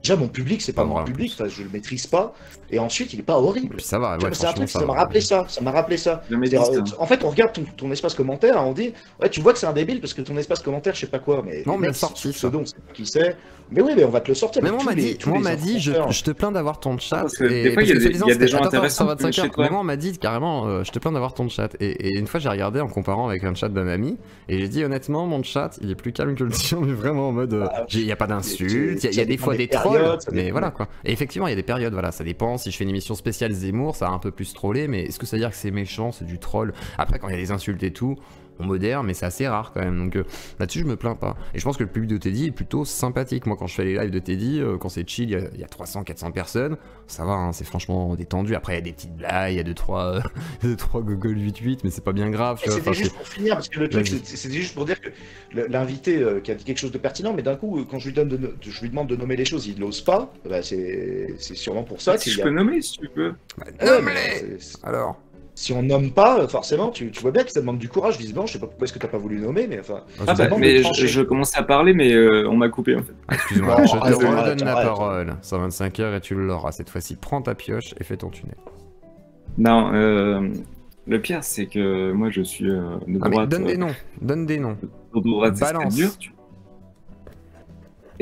Déjà, mon public, c'est pas mon public, je le maîtrise pas. Et ensuite, il est pas horrible. Puis ça va, ouais, c'est un truc, ça m'a rappelé ça. En fait, on regarde ton espace commentaire, on dit, ouais, tu vois que c'est un débile parce que ton espace commentaire, je sais pas quoi, mais. Non, mais sorti ça. Donc, qui sait. Mais oui, mais on va te le sortir. Mais moi, on m'a dit, je te plains d'avoir ton chat. Parce que des fois, il y a des gens intéressants. Mais moi, on m'a dit carrément, je te plains d'avoir ton chat. Et une fois, j'ai regardé en comparant avec un chat d'un ami, et j'ai dit, honnêtement, mon chat, il est plus calme que le tien, mais vraiment en mode, il y a pas d'insultes, il y a des fois des trolls, mais voilà. Quoi. Et effectivement, il y a des périodes, voilà, ça dépend. Si je fais une émission spéciale Zemmour, ça va un peu plus troller, mais est-ce que ça veut dire que c'est méchant, c'est du troll? Après, quand il y a des insultes et tout, on modère, mais c'est assez rare quand même. Donc là-dessus, je me plains pas. Et je pense que le public de Teddy est plutôt sympathique. Moi, quand je fais les lives de Teddy, quand c'est chill, il y a 300-400 personnes, ça va, hein, c'est franchement détendu. Après, il y a des petites blagues, il y a 2-3 Google 88, mais c'est pas bien grave. C'était juste pour finir, parce que le truc, c'était juste pour dire que l'invité qui a dit quelque chose de pertinent, mais d'un coup, quand je lui demande de nommer les choses, il n'ose pas. Bah, c'est sûrement pour ça. Si je peux nommer, si tu peux. Alors. Si on nomme pas, forcément, tu vois bien que ça demande du courage, visiblement. Je sais pas pourquoi est-ce que t'as pas voulu nommer, mais enfin. Mais je commençais à parler, mais on m'a coupé en fait. Excuse-moi, je te redonne la parole. 125 heures et tu l'auras cette fois-ci. Prends ta pioche et fais ton tunnel. Non, le pire c'est que moi je suis de droite. Donne des noms. De droite, c'est dur.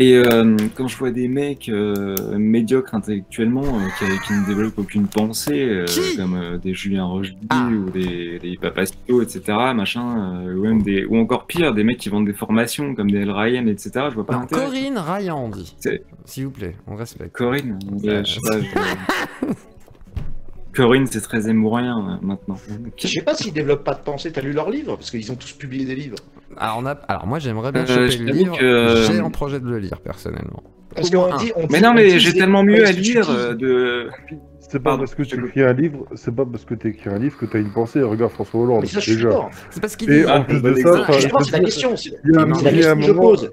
Et quand je vois des mecs médiocres intellectuellement qui ne développent aucune pensée, comme des Julien Rochdy ou des Papacito, etc., machin, ou encore pire, des mecs qui vendent des formations comme des El Ryan, etc., je vois pas l'intérêt. Corinne Ryan, on dit. S'il vous plaît, on respecte. Corinne, je sais pas. Corinne, c'est très émourien maintenant. Je sais pas s'ils développent pas de pensée, t'as lu leurs livres? Parce qu'ils ont tous publié des livres. Alors moi j'aimerais bien choper le livre, j'ai en projet de le lire personnellement. Parce qu'on dit, mais non, mais j'ai tellement mieux à lire de... C'est pas parce que tu écris un livre, c'est pas parce que tu écris un livre que tu as une pensée. Regarde François Hollande, mais ça, déjà. C'est parce qu'il dit. Et en plus de ça, c'est la question. Il y a un moment que je pose.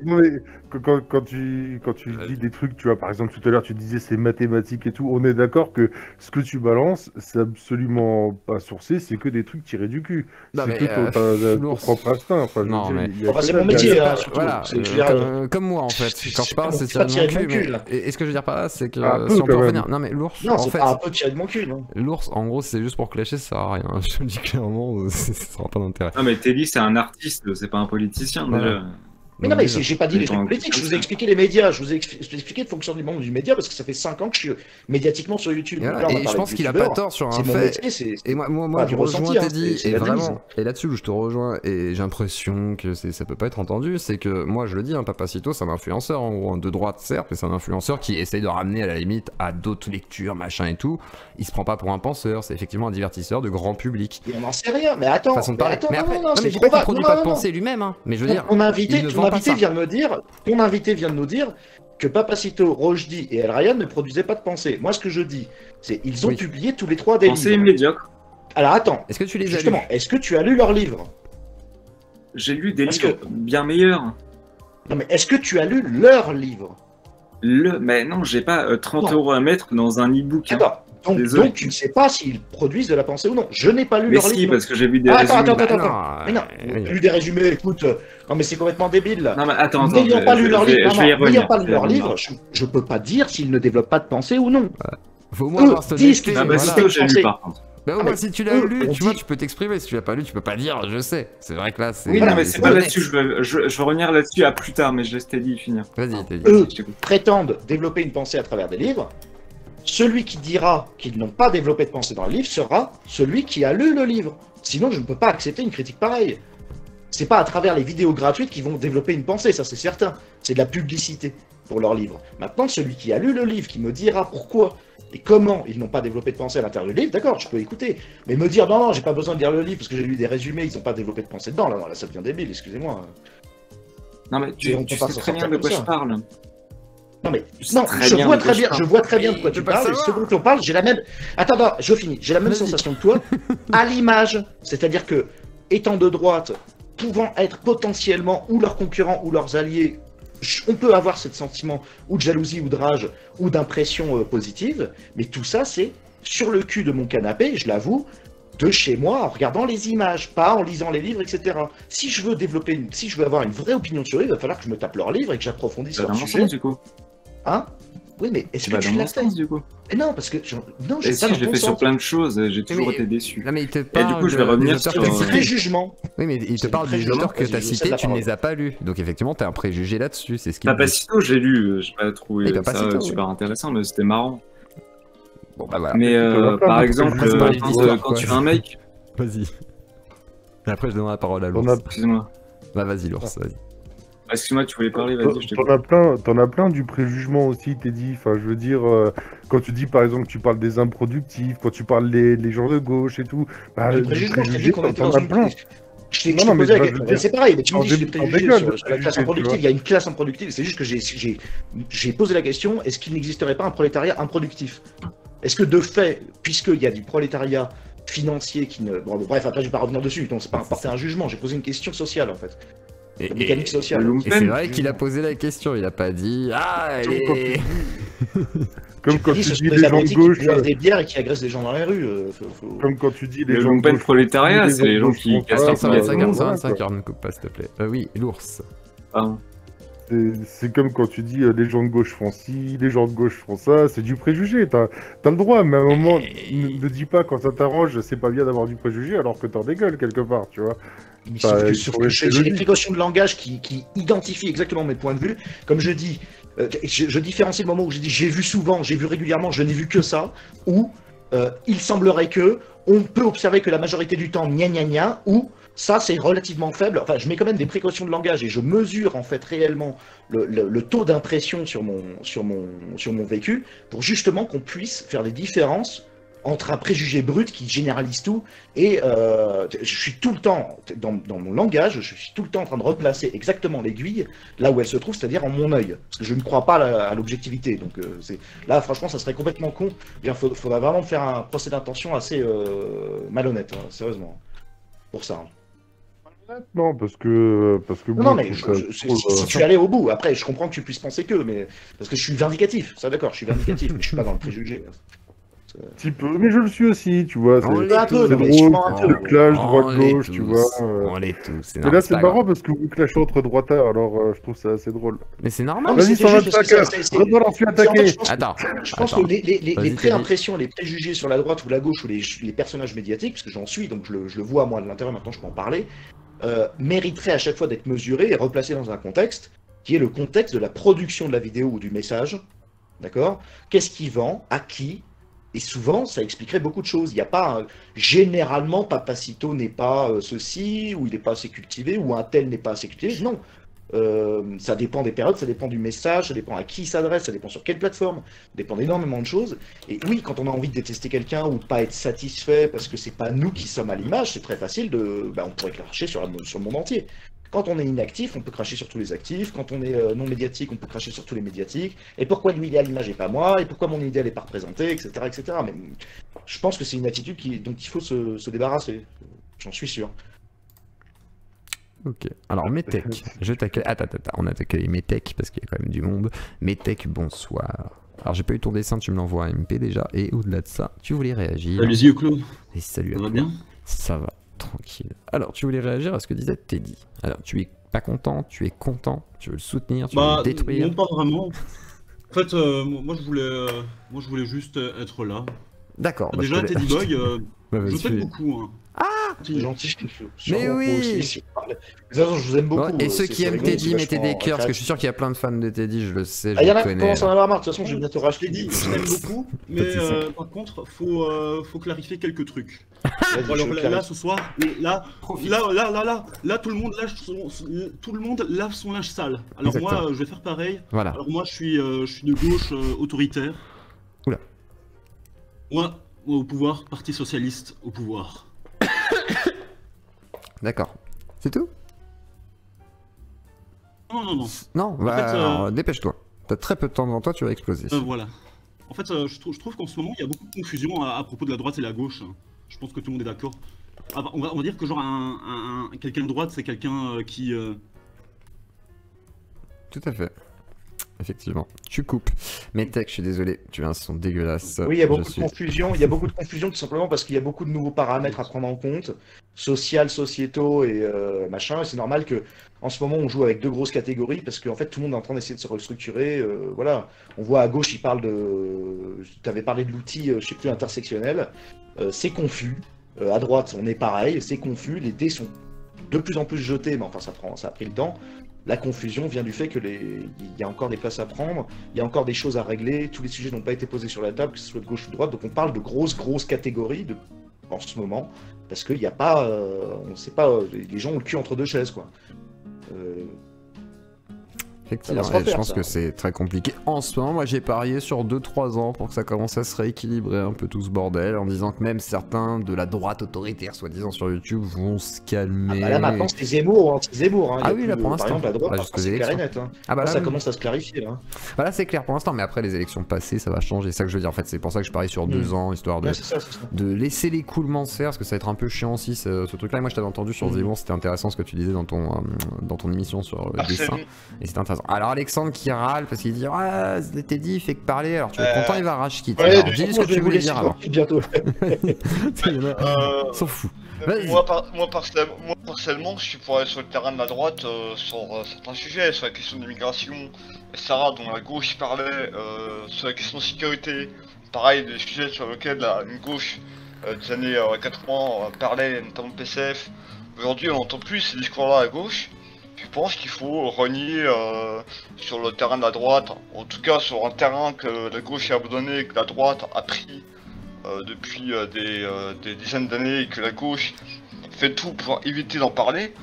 Quand tu dis des trucs, tu vois, par exemple, tout à l'heure, tu disais c'est mathématique et tout, on est d'accord que ce que tu balances, c'est absolument pas sourcé, c'est que des trucs tirés du cul. C'est que ton propre instinct. Enfin, non, mais... c'est mon métier, hein, voilà, comme moi, en fait. Quand je parle, c'est tiré de mon cul. Et ce que je veux dire par là, c'est que si on peut revenir... Non, mais l'ours, en fait... tiré de mon cul, non. L'ours, en gros, c'est juste pour clasher, ça sert à rien. Je te le dis clairement, ça sera pas d'intérêt. Non, mais Teddy, c'est un artiste, c'est pas un politicien, déjà. Mais non, mais j'ai pas dit les trucs politiques, je vous ai expliqué les médias, je vous ai expliqué le fonctionnement du média parce que ça fait 5 ans que je suis médiatiquement sur YouTube. Et je pense qu'il a pas tort sur un fait. Et moi je rejoins Teddy, et vraiment, et là-dessus où je te rejoins, et j'ai l'impression que ça peut pas être entendu, c'est que moi je le dis, Papacito, c'est un influenceur en gros, de droite certes, mais c'est un influenceur qui essaye de ramener à la limite à d'autres lectures, machin et tout. Il se prend pas pour un penseur, c'est effectivement un divertisseur de grand public. Et on en sait rien, mais attends. Façon de parler. Mais après, je dis pas qu'il produit pas de pensée lui-même, mais je veux dire. Ton invité vient de nous dire que Papacito, Rochdy et El Ryan ne produisaient pas de pensée. Moi, ce que je dis, c'est ils ont publié tous les 3 des livres. Pensée médiocre. Alors attends. Est-ce que tu les as justement, est-ce que tu as lu leurs livres? J'ai lu des livres bien meilleurs. Non, mais est-ce que tu as lu leurs livres? Mais non, j'ai pas 30 € à mettre dans un e-book. Attends, Donc tu ne sais pas s'ils produisent de la pensée ou non. Je n'ai pas lu Mais leur si, livre. parce que j'ai vu des Attends, résumés. attends. Mais non, j'ai lu des résumés, écoute. Non, mais c'est complètement débile, là. Non, mais attends, N'ayant pas lu leur livre, n'ayant pas lu leur livre, livre, je peux pas dire s'ils ne développent pas de pensée ou non. Faut au moins avoir cette disent honnêteté, qu'ils Ah bah voilà. si, j'ai lu par contre. Bah au Ah, moins mais si tu l'as eux, lu, on tu vois, dit- tu peux t'exprimer. Si tu l'as pas lu, tu peux pas dire je sais. C'est vrai que là, c'est. Oui, Non, mais c'est pas honnête. là-dessus, je veux revenir là-dessus à plus tard, mais je laisse Teddy finir. Vas-y, t'es dit. Eux Je t'écoute. prétendent développer une pensée à travers des livres. Celui qui dira qu'ils n'ont pas développé de pensée dans le livre sera celui qui a lu le livre. Sinon, je ne peux pas accepter une critique pareille. C'est pas à travers les vidéos gratuites qu'ils vont développer une pensée, ça c'est certain. C'est de la publicité pour leur livre. Maintenant, celui qui a lu le livre, qui me dira pourquoi et comment ils n'ont pas développé de pensée à l'intérieur du livre, d'accord, je peux écouter. Mais me dire non, j'ai pas besoin de lire le livre parce que j'ai lu des résumés, ils n'ont pas développé de pensée dedans, là, non, là ça devient débile, excusez-moi. Non, mais Et on tu peut pas sais s'en très bien sortir de quoi comme je ça. parle. Non mais sais non, très je bien vois de très quoi je bien, parle. je vois très bien de quoi Mais tu tu peux pas parles. Et savoir. ce dont on parle, j'ai la même. Attends, je finis. J'ai la même Vas-y. sensation que toi, à l'image. C'est-à-dire que, étant de droite, pouvant être potentiellement ou leurs concurrents ou leurs alliés, on peut avoir ce sentiment ou de jalousie ou de rage ou d'impression positive. Mais tout ça, c'est sur le cul de mon canapé, je l'avoue. De chez moi, en regardant les images, pas en lisant les livres, etc. Si je veux si je veux avoir une vraie opinion sur eux, il va falloir que je me tape leurs livres et que j'approfondisse Tu vas leur dans mon sujet. sens du coup. Hein? Oui, mais est-ce Tu que vas dans tu mon l'as fait? sens du coup. Mais non, parce que non, Et j'ai si, pas je l'ai dans fait ton sur sens. plein de choses, j'ai toujours Mais- été déçu. Non mais il te Et parle. du coup, je vais de- revenir des auteurs sur, que C'est t'as des cités. préjugements. Oui, mais il te C'est parle des des auteurs que préjugements t'as que je sais cités, la tu ne parole. les as pas lus. Donc effectivement, t'as un préjugé là-dessus. C'est ce qu'il dit. Papacito, j'ai lu, j'ai pas trouvé Et Papacito, ça oui. super intéressant, mais c'était marrant. Bon bah voilà. Mais plein par de exemple, préjugements dans l'histoire, quand quoi. tu as un mec, Vas-y. Et après, je donnerai la parole à T'en l'ours. as, excuse-moi, Bah vas-y, l'ours, vas-y. excuse-moi, tu voulais parler, vas-y, je t'en t'écoute. t'en as plein du préjugement aussi, t'es dit. Enfin, je veux dire, quand tu dis par exemple que tu parles des improductifs, quand tu parles les gens de gauche et tout, bah, Les du préjugements, je t'ai dit préjugé, qu'on était t'en dans as une. plein. Je t'ai Non, non, mais posé la je veux question. dire, C'est pareil, mais tu me en dis que dé- les en préjugés dégueule, sur la préjugés, classe tu improductive. vois. Il y a une classe improductive. C'est juste que j'ai posé la question, est-ce qu'il n'existerait pas un prolétariat improductif? Est-ce que de fait, puisqu'il y a du prolétariat financier qui ne. Bon, bref, après je vais pas revenir dessus, donc c'est pas porter un jugement, j'ai posé une question sociale en fait. Et, La mécanique sociale. le et c'est lumpen, vrai qu'il a posé la question. Il a pas dit ah elle est. Comme quand J'ai tu dit, ce dis sont les des gens de abrutis gauche, qui boivent des bières et qui agressent des gens dans la rue. comme quand tu dis les le gens de lumpen gauche, prolétariat, les c'est les de gens gauche qui font cassent ça, leur ça, 125, voilà, 125, quoi. ne coupe pas s'il te plaît. Oui, l'ours. Pardon. C'est comme quand tu dis les gens de gauche font ci, les gens de gauche font ça, c'est du préjugé, t'as le droit, mais à un moment, ne dis pas quand ça t'arrange, c'est pas bien d'avoir du préjugé alors que t'en dégueules quelque part, tu vois. Mais Bah, sauf il que faut j'ai rester des logique. précautions de langage qui identifient exactement mes points de vue. Comme je dis, je différencie le moment où je dis j'ai vu souvent, j'ai vu régulièrement, je n'ai vu que ça, ou il semblerait que, on peut observer que la majorité du temps, gna gna gna, ou ça c'est relativement faible. Enfin, je mets quand même des précautions de langage et je mesure en fait réellement le taux d'impression sur mon vécu pour justement qu'on puisse faire des différences entre un préjugé brut qui généralise tout et je suis tout le temps, dans mon langage, je suis tout le temps en train de replacer exactement l'aiguille là où elle se trouve, c'est-à-dire en mon œil. Parce que je ne crois pas à l'objectivité. Donc là, franchement, ça serait complètement con. Il faudra vraiment faire un procès d'intention assez malhonnête, hein, sérieusement, pour ça. Hein. Non, parce que Non, bon, mais je trouve ça si trop, tu allais au bout, après, je comprends que tu puisses penser que, mais parce que je suis vindicatif, ça d'accord, je suis vindicatif, mais je suis pas dans le préjugé. un petit peu, mais je le suis aussi, tu vois. On C'est l'est un peu, c'est mais drôle, justement, un c'est peu. le clash On droite-gauche, l'est tu tous, vois. On l'est tous. Mais là, c'est pas marrant grave. parce que vous clashez entre droitards, alors je trouve ça assez drôle. Mais c'est Non, normal. mais Vas-y, c'était juste 125 parce que heures. Redonne, on suis en fait, attaqué. je pense que- Attends. Je pense Attends. que les Vas-y, préimpressions, les préjugés sur la droite ou la gauche ou les personnages médiatiques, parce que j'en suis, donc je le vois moi de l'intérieur, maintenant je peux en parler, mériteraient à chaque fois d'être mesurés et replacés dans un contexte qui est le contexte de la production de la vidéo ou du message. D'accord? Qu'est-ce qui vend? À qui? Et souvent, ça expliquerait beaucoup de choses. Il n'y a pas généralement, Papacito n'est pas ceci, ou il n'est pas assez cultivé, ou un tel n'est pas assez cultivé. Non. Ça dépend des périodes, ça dépend du message, ça dépend à qui il s'adresse, ça dépend sur quelle plateforme, ça dépend d'énormément de choses. Et oui, quand on a envie de détester quelqu'un ou de pas être satisfait parce que c'est pas nous qui sommes à l'image, c'est très facile de. On pourrait cracher sur le monde entier. Quand on est inactif, on peut cracher sur tous les actifs. Quand on est non médiatique, on peut cracher sur tous les médiatiques. Et pourquoi lui il est à l'image et pas moi? Et pourquoi mon idéal n'est pas représenté, etc., etc. Mais je pense que c'est une attitude dont il faut se débarrasser. J'en suis sûr. Ok. Alors, Metech, je t'accueille. Attends, on a accueilli Metech parce qu'il y a quand même du monde. Metech, bonsoir. Alors j'ai pas eu ton dessin, tu me l'envoies à MP déjà. Et au-delà de ça, tu voulais réagir. Les yeux clos. Et salut à Ça va toi. bien? Ça va, tranquille. Alors tu voulais réagir à ce que disait Teddy. Alors tu es pas content, tu es content, tu veux le soutenir, tu veux le détruire. Non, pas vraiment. En fait, moi je voulais juste être là. D'accord. bah, Déjà, je te Teddy l'ai- Boy, Bah, je vas-y, t'aime fais. beaucoup. Hein. C'est gentil, je Mais oui. aussi, je vous aime beaucoup. Ouais, et ceux c'est- qui c'est aiment rigolo, Teddy, c'est mettez vachement des cœurs, parce que je créatif. suis sûr qu'il y a plein de fans de Teddy, je le sais, je Ah, il y en le a qui connais. commencent à en avoir marre, de toute façon, je vais bientôt racheter. Teddy, je t'aime beaucoup, mais par contre, faut clarifier quelques trucs. Bon, alors là, ce soir, là, tout le monde lave son linge sale. Alors Exactement. moi, je vais faire pareil. Voilà. Alors moi, je suis de gauche autoritaire. Oula. Moi, au pouvoir, Parti Socialiste au pouvoir. D'accord. C'est tout? Non. Non, bah, fait, alors, dépêche-toi. T'as très peu de temps devant toi, tu vas exploser. Voilà. En fait, je trouve qu'en ce moment, il y a beaucoup de confusion à propos de la droite et la gauche. Je pense que tout le monde est d'accord. Ah, bah, on va dire que genre quelqu'un de droite, c'est quelqu'un qui... Tout à fait. Effectivement. Tu coupes. Mais Tech, je suis désolé, tu as un son dégueulasse. Oui, il y a Je beaucoup de suis- confusion. Il y a beaucoup de confusion tout simplement parce qu'il y a beaucoup de nouveaux paramètres à prendre en compte, social, sociétaux et machin. Et c'est normal que en ce moment on joue avec deux grosses catégories parce qu'en fait tout le monde est en train d'essayer de se restructurer. Voilà, on voit à gauche, il parle de. Tu avais parlé de l'outil, je sais plus, intersectionnel. C'est confus. À droite, on est pareil, c'est confus. Les dés sont de plus en plus jetés, mais enfin ça a pris le temps. La confusion vient du fait que il y a encore des places à prendre, il y a encore des choses à régler, tous les sujets n'ont pas été posés sur la table, que ce soit de gauche ou de droite, donc on parle de grosses catégories en ce moment, parce qu'il n'y a pas, on sait pas, les gens ont le cul entre deux chaises, quoi. Effectivement, Ça va se et je refaire, pense ça. que c'est très compliqué. En ce moment, moi j'ai parié sur 2-3 ans pour que ça commence à se rééquilibrer un peu tout ce bordel, en disant que même certains de la droite autoritaire, soi-disant sur YouTube, vont se calmer. Bah là maintenant c'est Zemmour ou anti-Zemmour. Hein. Il y Ah a oui, plus là, de- pour par l'instant. exemple, la droite, Bah, maintenant, jusqu'aux c'est clair et élections. net. Hein. Ah bah Là, là, ça oui. commence à se clarifier. Là. Voilà, c'est clair pour l'instant, mais après les élections passées, ça va changer. C'est ça que je veux dire. En fait, c'est pour ça que je parie sur 2 ans, histoire de, Ouais, c'est ça, c'est ça. de laisser l'écoulement se faire, parce que ça va être un peu chiant aussi ce truc-là. Et moi, je t'avais entendu sur Zemmour, c'était intéressant ce que tu disais dans ton émission sur le dessin. Et c'était intéressant. Alors, Alexandre qui râle parce qu'il dit ah, t'es dit, fait que parler. Alors, tu es content, il va rage quitte. Ouais, Alors, dis ce que tu voulais dire avant. bientôt. S'en fout. Vas-y. Moi, personnellement, je suis pour aller sur le terrain de la droite sur certains sujets, sur la question de l'immigration, etc., dont la gauche parlait, sur la question de sécurité, pareil, des sujets sur lesquels une gauche des années 80 parlait, notamment de PCF. Aujourd'hui, on n'entend plus ces discours-là à gauche. Je pense qu'il faut renier sur le terrain de la droite, en tout cas sur un terrain que la gauche a abandonné et que la droite a pris depuis des dizaines d'années et que la gauche fait tout pour éviter d'en parler.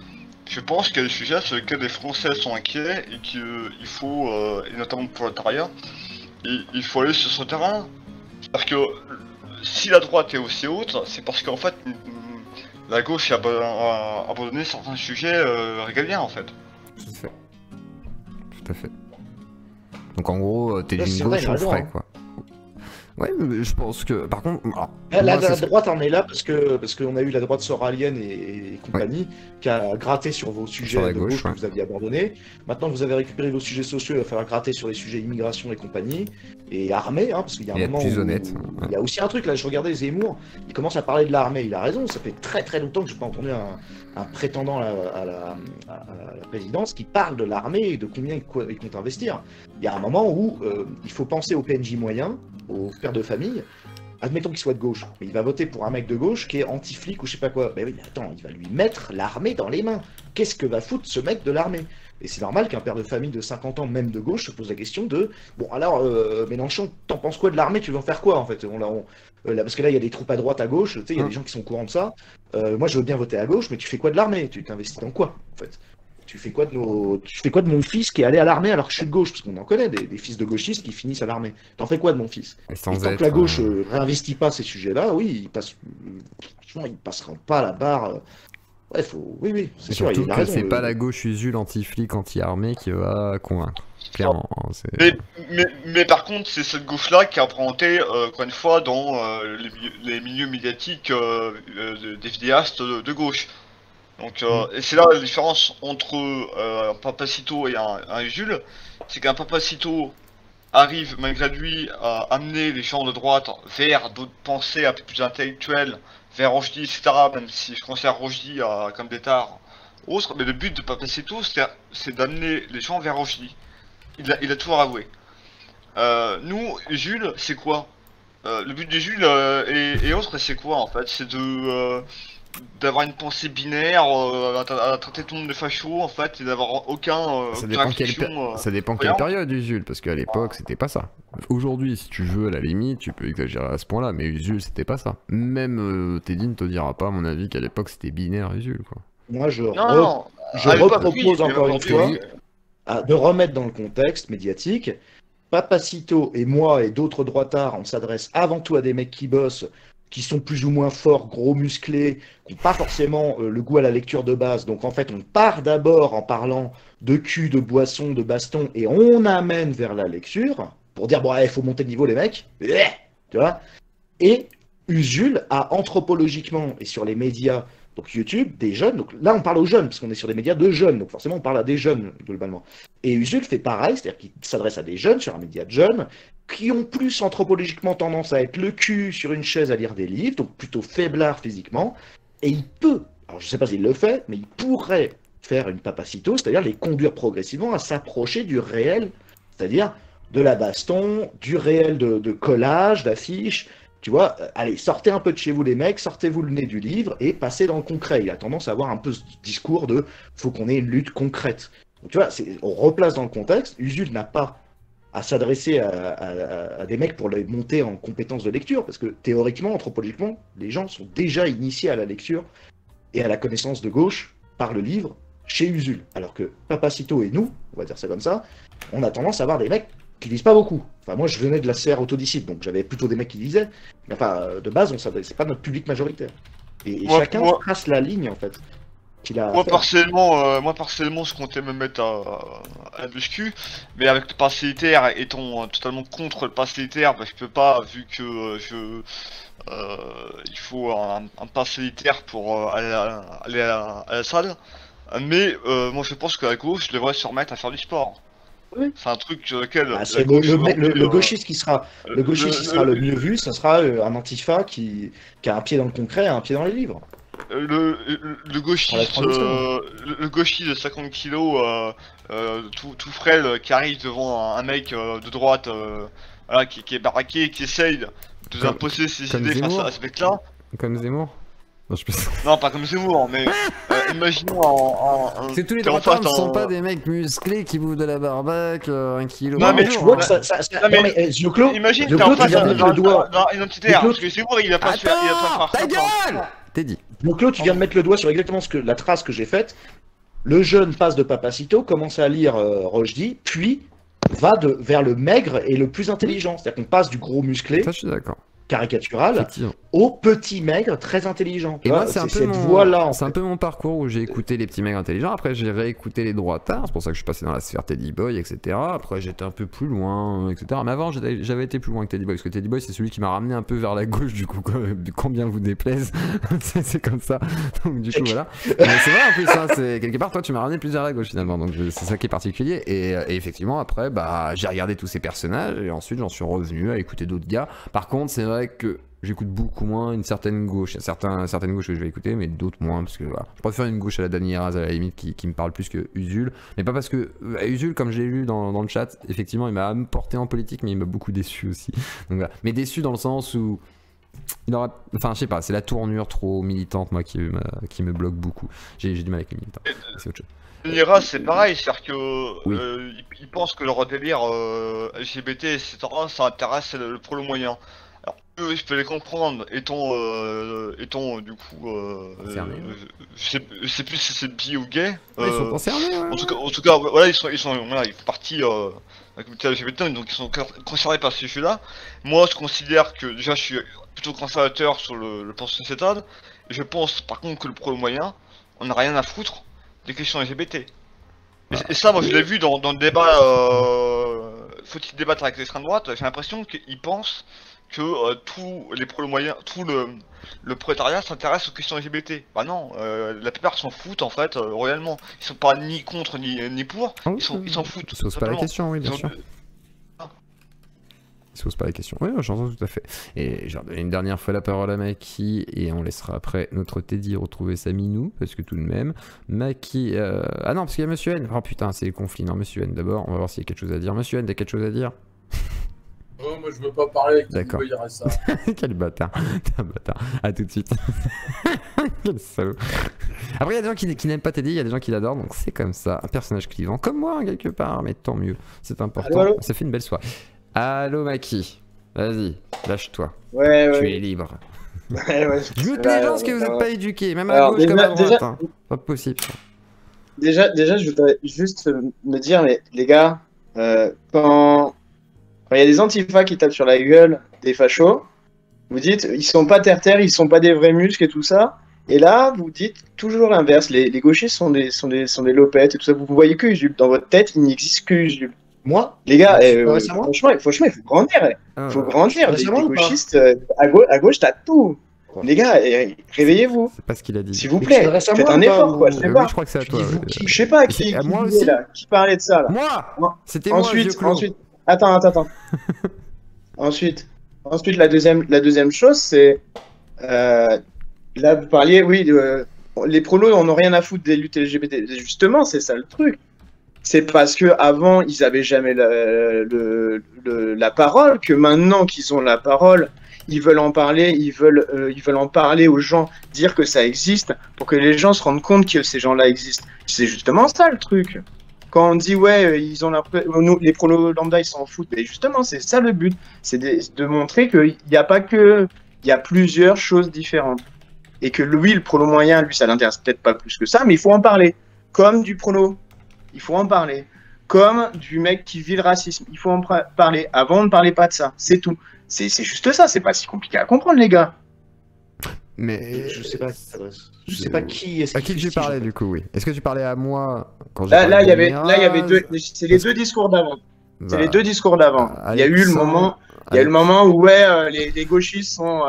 Je pense qu'il y a des sujets sur lesquels les Français sont inquiets et qu'il faut, et notamment pour le prolétariat, il faut aller sur ce terrain. Parce que si la droite est aussi haute, c'est parce qu'en fait la gauche a abandonné certains sujets régaliens en fait. Tout à fait. Tout à fait. Donc en gros, t'es Ouais, d'une c'est vrai, gauche il a au raison, frais, hein. quoi. Ouais, mais je pense que. Par contre. Alors, La moi, c'est- droite en est là parce qu'on a eu la droite soralienne et compagnie qui a gratté sur vos sujets Sur la de gauche, gauche que ouais. vous aviez abandonnés. Maintenant que vous avez récupéré vos sujets sociaux, il va falloir gratter sur les sujets immigration et compagnie et armée, hein, parce qu'il y a un Et être moment plus où honnête, ouais. il y a aussi un truc là. Je regardais Zemmour, il commence à parler de l'armée. Il a raison. Ça fait très longtemps que je n'ai pas entendu un prétendant à la présidence qui parle de l'armée et de combien il compte investir. Il y a un moment où il faut penser aux PNJ moyens, aux pères de famille. Admettons qu'il soit de gauche, mais il va voter pour un mec de gauche qui est anti-flic ou je sais pas quoi. Mais oui, mais attends, il va lui mettre l'armée dans les mains. Qu'est-ce que va foutre ce mec de l'armée? Et c'est normal qu'un père de famille de 50 ans, même de gauche, se pose la question de bon, alors, Mélenchon, t'en penses quoi de l'armée? Tu veux en faire quoi en fait? Là, parce que là, il y a des troupes à droite, à gauche, tu sais, il y a des gens qui sont au courant de ça. Moi, je veux bien voter à gauche, mais tu fais quoi de l'armée? Tu t'investis dans quoi en fait? Tu fais quoi de mon fils qui est allé à l'armée alors que je suis de gauche? Parce qu'on en connaît des fils de gauchistes qui finissent à l'armée. T'en fais quoi de mon fils? Et Et sans tant être, que la gauche réinvestit pas ces sujets-là, oui, franchement, ils passeront pas la barre. Ouais, oui, c'est sûr, surtout il a que raison. c'est pas la gauche usule anti-flic, anti-armée qui va convaincre. Clairement. Hein, c'est- Mais par contre, c'est cette gauche-là qui a représenté, encore une fois, dans les milieux médiatiques des vidéastes de gauche. Donc, et c'est là la différence entre un Papacito et un Jules, c'est qu'un Papacito arrive malgré lui à amener les gens de droite vers d'autres pensées un peu plus intellectuelles, vers Rushdie, etc. Même si je considère Rushdie comme d'état autre, mais le but de Papacito, c'est d'amener les gens vers Rushdie. Il a toujours avoué. Nous, Jules, c'est quoi le but de Jules et autres, c'est quoi en fait? C'est d'avoir une pensée binaire, à traiter tout le monde de facho en fait, et d'avoir ça dépend quelle période, Usul, parce qu'à l'époque c'était pas ça. Aujourd'hui, si tu veux, à la limite, tu peux exagérer à ce point-là, mais Usul c'était pas ça. Même Teddy ne te dira pas, à mon avis, qu'à l'époque c'était binaire, Usul quoi. Moi je repropose encore une fois de remettre dans le contexte médiatique. Papacito et moi et d'autres droitards, on s'adresse avant tout à des mecs qui bossent, qui sont plus ou moins forts, gros musclés, qui n'ont pas forcément le goût à la lecture de base. Donc en fait, on part d'abord en parlant de cul, de boisson, de baston, et on amène vers la lecture, pour dire, bon, il faut monter de niveau les mecs, tu vois. Et Usul a anthropologiquement, et sur les médias, donc YouTube, des jeunes, donc là on parle aux jeunes, parce qu'on est sur des médias de jeunes, donc forcément on parle à des jeunes, globalement. Et Usul fait pareil, c'est-à-dire qu'il s'adresse à des jeunes, sur un média de jeunes, qui ont plus anthropologiquement tendance à être le cul sur une chaise à lire des livres, donc plutôt faiblard physiquement, et il peut, alors je sais pas s'il le fait, mais il pourrait faire une Papacito, c'est-à-dire les conduire progressivement à s'approcher du réel, c'est-à-dire de la baston, du réel de collage, d'affiches, tu vois, allez, sortez un peu de chez vous les mecs, sortez-vous le nez du livre et passez dans le concret. Il a tendance à avoir un peu ce discours de faut qu'on ait une lutte concrète. Donc, tu vois, on replace dans le contexte. Usul n'a pas à s'adresser à des mecs pour les monter en compétences de lecture, parce que théoriquement, anthropologiquement, les gens sont déjà initiés à la lecture et à la connaissance de gauche par le livre chez Usul. Alors que Papacito et nous, on va dire ça comme ça, on a tendance à avoir des mecs qui lisent pas beaucoup. Enfin, moi, je venais de la sphère autodisciple, donc j'avais plutôt des mecs qui lisaient. Mais enfin, de base, c'est pas notre public majoritaire. Et chacun trace la ligne, en fait. Moi partiellement, je comptais me mettre à muscu, mais avec le pass militaire étant totalement contre le pass militaire, bah, je peux pas, vu que il faut un pass militaire pour aller à la salle. Mais moi je pense que la gauche devrait se remettre à faire du sport. Oui. C'est un truc sur lequel le gauchiste qui sera le mieux vu, ça sera un antifa qui a un pied dans le concret et un pied dans les livres. Le gauchiste de 50 kilos tout frêle qui arrive devant un mec de droite voilà, qui est baraqué et qui essaye de imposer ses idées face à ce mec là. Comme Zemmour. Non, pas comme Zemmour, mais imaginons parce que tous les droitards ne sont pas des mecs musclés qui bouffent de la barbaque, 1 kilo. Non, mais tu vois que ça. Imagine que t'es en face d'un identitaire, parce que Zemmour il a pas fait faire ta gueule. T'es dit. Donc là, tu viens de mettre le doigt sur exactement la trace que j'ai faite. Le jeune passe de Papacito, commence à lire Rushdie, puis va vers le maigre et le plus intelligent. C'est-à-dire qu'on passe du gros musclé. Ça, je suis d'accord. Caricatural au petit maigre très intelligent. Et moi, c'est un peu mon parcours où j'ai écouté les petits maigres intelligents. Après, j'ai réécouté les droitards. C'est pour ça que je suis passé dans la sphère Teddy Boy, etc. Après, j'étais un peu plus loin, etc. Mais avant, j'avais été plus loin que Teddy Boy, parce que Teddy Boy, c'est celui qui m'a ramené un peu vers la gauche, du coup, combien vous déplaise. c'est comme ça. Donc, du coup, voilà. Mais c'est vrai, en plus, hein, quelque part, toi, tu m'as ramené plus vers la gauche, finalement. Donc, c'est ça qui est particulier. Et effectivement, après, bah, j'ai regardé tous ces personnages, et ensuite, j'en suis revenu à écouter d'autres gars. Par contre, c'est vrai que j'écoute beaucoup moins une certaine gauche. Il y a certaines gauches que je vais écouter, mais d'autres moins, parce que voilà. Je préfère une gauche à la Dany Heraz à la limite qui me parle plus que Usul. Mais pas parce que Usul, comme je l'ai lu dans le chat, effectivement, il m'a porté en politique, mais il m'a beaucoup déçu aussi. Donc voilà. Mais déçu dans le sens où il aura, enfin, je sais pas, c'est la tournure trop militante, moi, qui me bloque beaucoup. J'ai du mal avec les militants. C'est autre chose. Heraz, c'est pareil, c'est-à-dire que ils pensent que leur délire LGBT, etc., ça intéresse pour le moyen. Alors, eux, je peux les comprendre, étant du coup, je sais plus si c'est bi ou gay. Ils sont concernés, ouais. En tout cas, voilà, ils font partie de la communauté LGBT, donc ils sont concernés par ce sujet-là. Moi, je considère que déjà, je suis plutôt conservateur sur le plan sociétal. Je pense, par contre, que le moyen, on n'a rien à foutre des questions LGBT. Et ça, moi, je l'ai vu dans le débat. Faut-il débattre avec l'extrême droite? J'ai l'impression qu'ils pensent que tous les moyens, tout le prolétariat s'intéresse aux questions LGBT. Bah non, la plupart s'en foutent en fait, réellement. Ils sont pas ni contre ni pour, ils s'en foutent. Ça pose pas la question, oui, bien sûr. Ils se posent pas la question. Oui, j'entends tout à fait. Et je vais redonner une dernière fois la parole à Maki et on laissera après notre Teddy retrouver sa minou parce que tout de même, Maki. Ah non, parce qu'il y a Monsieur N. Oh putain, c'est le conflit. Non, Monsieur N d'abord. On va voir s'il y a quelque chose à dire. Monsieur N, t'as quelque chose à dire? Oh, moi je veux pas parler, qui D'accord. me dirait ça. Quel bâtard. T'es un bâtard. À tout de suite. Quel salaud. Après, il y a des gens qui n'aiment pas Teddy, il y a des gens qui l'adorent, donc c'est comme ça. Un personnage clivant, comme moi, hein, quelque part, mais tant mieux. C'est important. Allô. Ça fait une belle soirée. Allô, Maki. Vas-y, lâche-toi. Ouais, Tu es libre. Ouais, ouais. Je mute les gens parce que vous n'êtes pas éduqués, même à Alors, gauche comme à droite. déjà- Hein. Pas possible. Ça. Déjà, je voudrais juste me dire, mais les gars, quand il y a des antifas qui tapent sur la gueule des fachos, vous dites, ils sont pas terre-terre, ils sont pas des vrais muscles et tout ça. Et là, vous dites toujours l'inverse. Les gauchistes sont des lopettes et tout ça. Vous voyez que Usul. Dans votre tête, il n'existe que Usul. Moi Les gars, récemment franchement, il faut grandir. Ah, Il faut grandir. Les Récemment ou pas gauchistes, à gauche, t'as tout. Les gars, réveillez-vous. C'est pas ce qu'il a dit. S'il vous Mais tu plaît, t'adresses à faites moi un ou pas, effort, quoi. ou- Je sais Oui, pas. je crois que c'est à Tu toi. dis vous ouais. qui Je sais pas C'est qui, à moi disait, aussi là, qui parlait de ça là. Moi C'était moi, vieux Ensuite, clown. attends. Ensuite, la deuxième chose, c'est là vous parliez, oui, les prolos on n'a rien à foutre des luttes LGBT. Justement, c'est ça le truc. C'est parce que avant ils avaient jamais la parole, que maintenant qu'ils ont la parole, ils veulent en parler, ils veulent en parler aux gens, dire que ça existe, pour que les gens se rendent compte que ces gens-là existent. C'est justement ça le truc. Quand on dit ouais, ils ont les prolos lambda ils s'en foutent, mais justement c'est ça le but, c'est de montrer qu'il n'y a pas que, il y a plusieurs choses différentes. Et que lui, le prolo moyen, lui ça l'intéresse peut-être pas plus que ça, mais il faut en parler. Comme du prolo, il faut en parler. Comme du mec qui vit le racisme, il faut en parler. Avant on ne parlait pas de ça, c'est tout. C'est juste ça, c'est pas si compliqué à comprendre les gars. Mais. Je sais pas. Je sais pas qui est-ce À qui tu fustige, parlais en fait. du coup, oui. Est-ce que tu parlais à moi quand j'ai Là, parlé il y avait Mirage deux, c'est les deux discours d'avant. C'est les deux discours d'avant. Il y a eu le Alexandre- moment, où ouais, les gauchistes sont,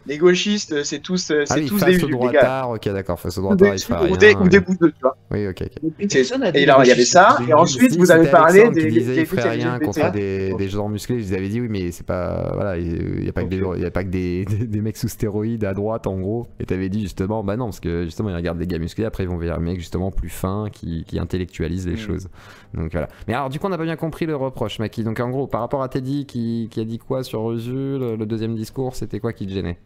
les gauchistes, c'est tous, Ah oui, des face au vieux, les gars. droitard, ok d'accord, face au droitard, il fait rien. Ou des bouseux, tu vois. Oui, ok. Personne n'a dit Et là, il y avait gauchiste, ça, c'est et des ensuite, Si, vous avez c'était parlé Alexandre qui des disait il ferait luttes rien LGBT. contre des gens musclés. Je vous avais dit oui, mais c'est pas. Voilà, il y a pas que des mecs sous stéroïdes à droite en gros. Et t'avais dit justement, bah non, parce que justement ils regardent des gars musclés, après ils vont vers un mec justement plus fin qui intellectualise les choses. Donc voilà. Mais alors, du coup, on n'a pas bien compris le reproche, Maki. Donc en gros, par rapport à Teddy qui a dit quoi sur Usul, le deuxième discours, c'était quoi qui te gênait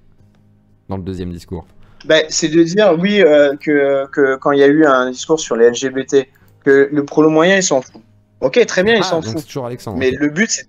dans le deuxième discours? Ben, c'est de dire, oui, que quand il y a eu un discours sur les LGBT, que le prolo moyen, il s'en fout. Ok, très bien, il s'en donc fout. c'est toujours Alexandre. Mais ok. le but, c'est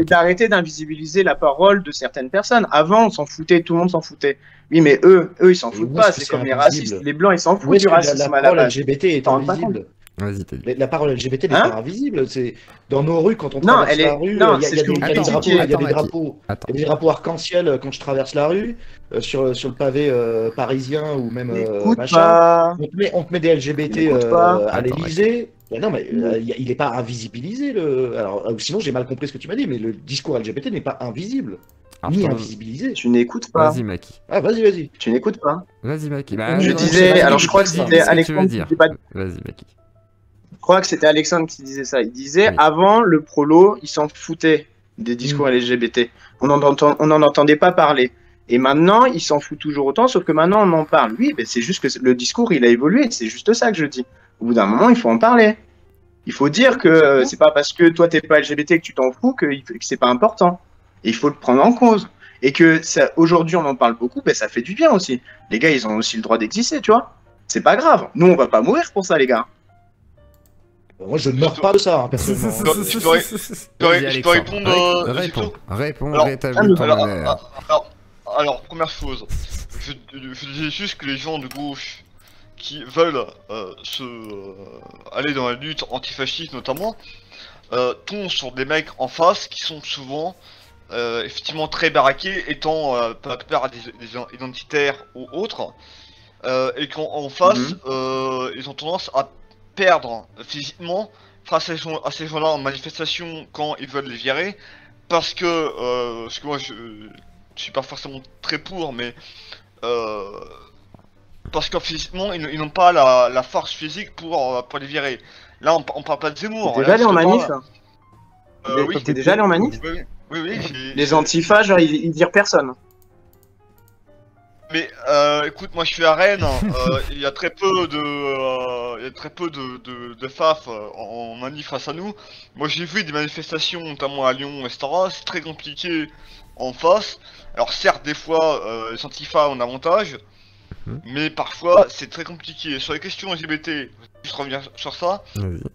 d'arrêter d'invisibiliser la parole de certaines personnes. Avant, on s'en foutait, tout le monde s'en foutait. Oui, mais eux, ils s'en Et foutent où pas. est-ce que C'est c'est comme les invisible racistes. Les blancs, ils s'en Où foutent est-ce du que la racisme à la parole base. LGBT est T'en rends pas invisible? Vas-y, Teddy. La parole LGBT n'est Hein pas invisible. C'est dans nos rues quand on Non, traverse elle est- la rue. non, Il y a c'est ce que des vous drapeaux, critiquez. il y a Attends, des Maki. drapeaux. Attends. Il y a des drapeaux arc-en-ciel quand je traverse la rue, sur le pavé parisien ou même Écoute machin. pas. On te met des LGBT N'écoute pas. à Attends, l'Elysée. Non, mais il n'est pas invisibilisé. Alors, sinon, j'ai mal compris ce que tu m'as dit, mais le discours LGBT n'est pas invisible, Alors, ni je t'en- invisibilisé. Tu n'écoutes pas. Vas-y, Maki. Ah, vas-y. Tu n'écoutes pas. Vas-y, Maki. Je non, disais- vas-y, alors, je crois que dis c'était ce tu Alexandre veux qui dire. disait pas- Vas-y, Maki. Je crois que c'était Alexandre qui disait ça. Il disait, Oui. avant, le prolo, il s'en foutait des discours LGBT. On n'en entendait pas parler. Et maintenant, il s'en fout toujours autant, sauf que maintenant, on en parle. Oui, mais c'est juste que le discours, il a évolué. C'est juste ça que je dis. Au bout d'un moment, il faut en parler. Il faut dire que c'est pas parce que toi, t'es pas LGBT que tu t'en fous que c'est pas important. Et il faut le prendre en cause. Et que aujourd'hui, on en parle beaucoup, ben, ça fait du bien aussi. Les gars, ils ont aussi le droit d'exister, tu vois. C'est pas grave. Nous, on va pas mourir pour ça, les gars. Moi, je ne meurs pas de ça, hein, personnellement. Je peux répondre, Réponds, Alors, rétablis ton alors, honneur. alors, première chose, je disais juste que les gens de gauche qui veulent aller dans la lutte antifasciste notamment, tombent sur des mecs en face qui sont souvent effectivement très baraqués, étant par la plupart des identitaires ou autres, et qu'en face, ils ont tendance à perdre physiquement face à ces gens-là en manifestation quand ils veulent les virer, parce que moi je suis pas forcément très pour, mais parce que physiquement ils n'ont pas la force physique pour les virer. Là on parle pas de Zemmour. T'es déjà allé en manif? Oui. T'es déjà allé en manif? Oui, Les antifas, genre, ils virent personne. Mais écoute, moi je suis à Rennes, il y a très peu de FAF en manif face à nous. Moi j'ai vu des manifestations, notamment à Lyon, etc. C'est très compliqué en face. Alors certes, des fois, les antifas ont avantage, mais parfois c'est très compliqué. Sur les questions LGBT, je reviens sur ça.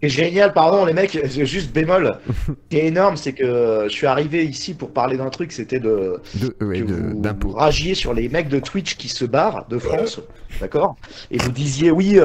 C'est génial, pardon les mecs, juste bémol. Ce qui est énorme, c'est que je suis arrivé ici pour parler d'un truc, c'était que vous ragiez sur les mecs de Twitch qui se barrent de France, d'accord? Et vous disiez oui,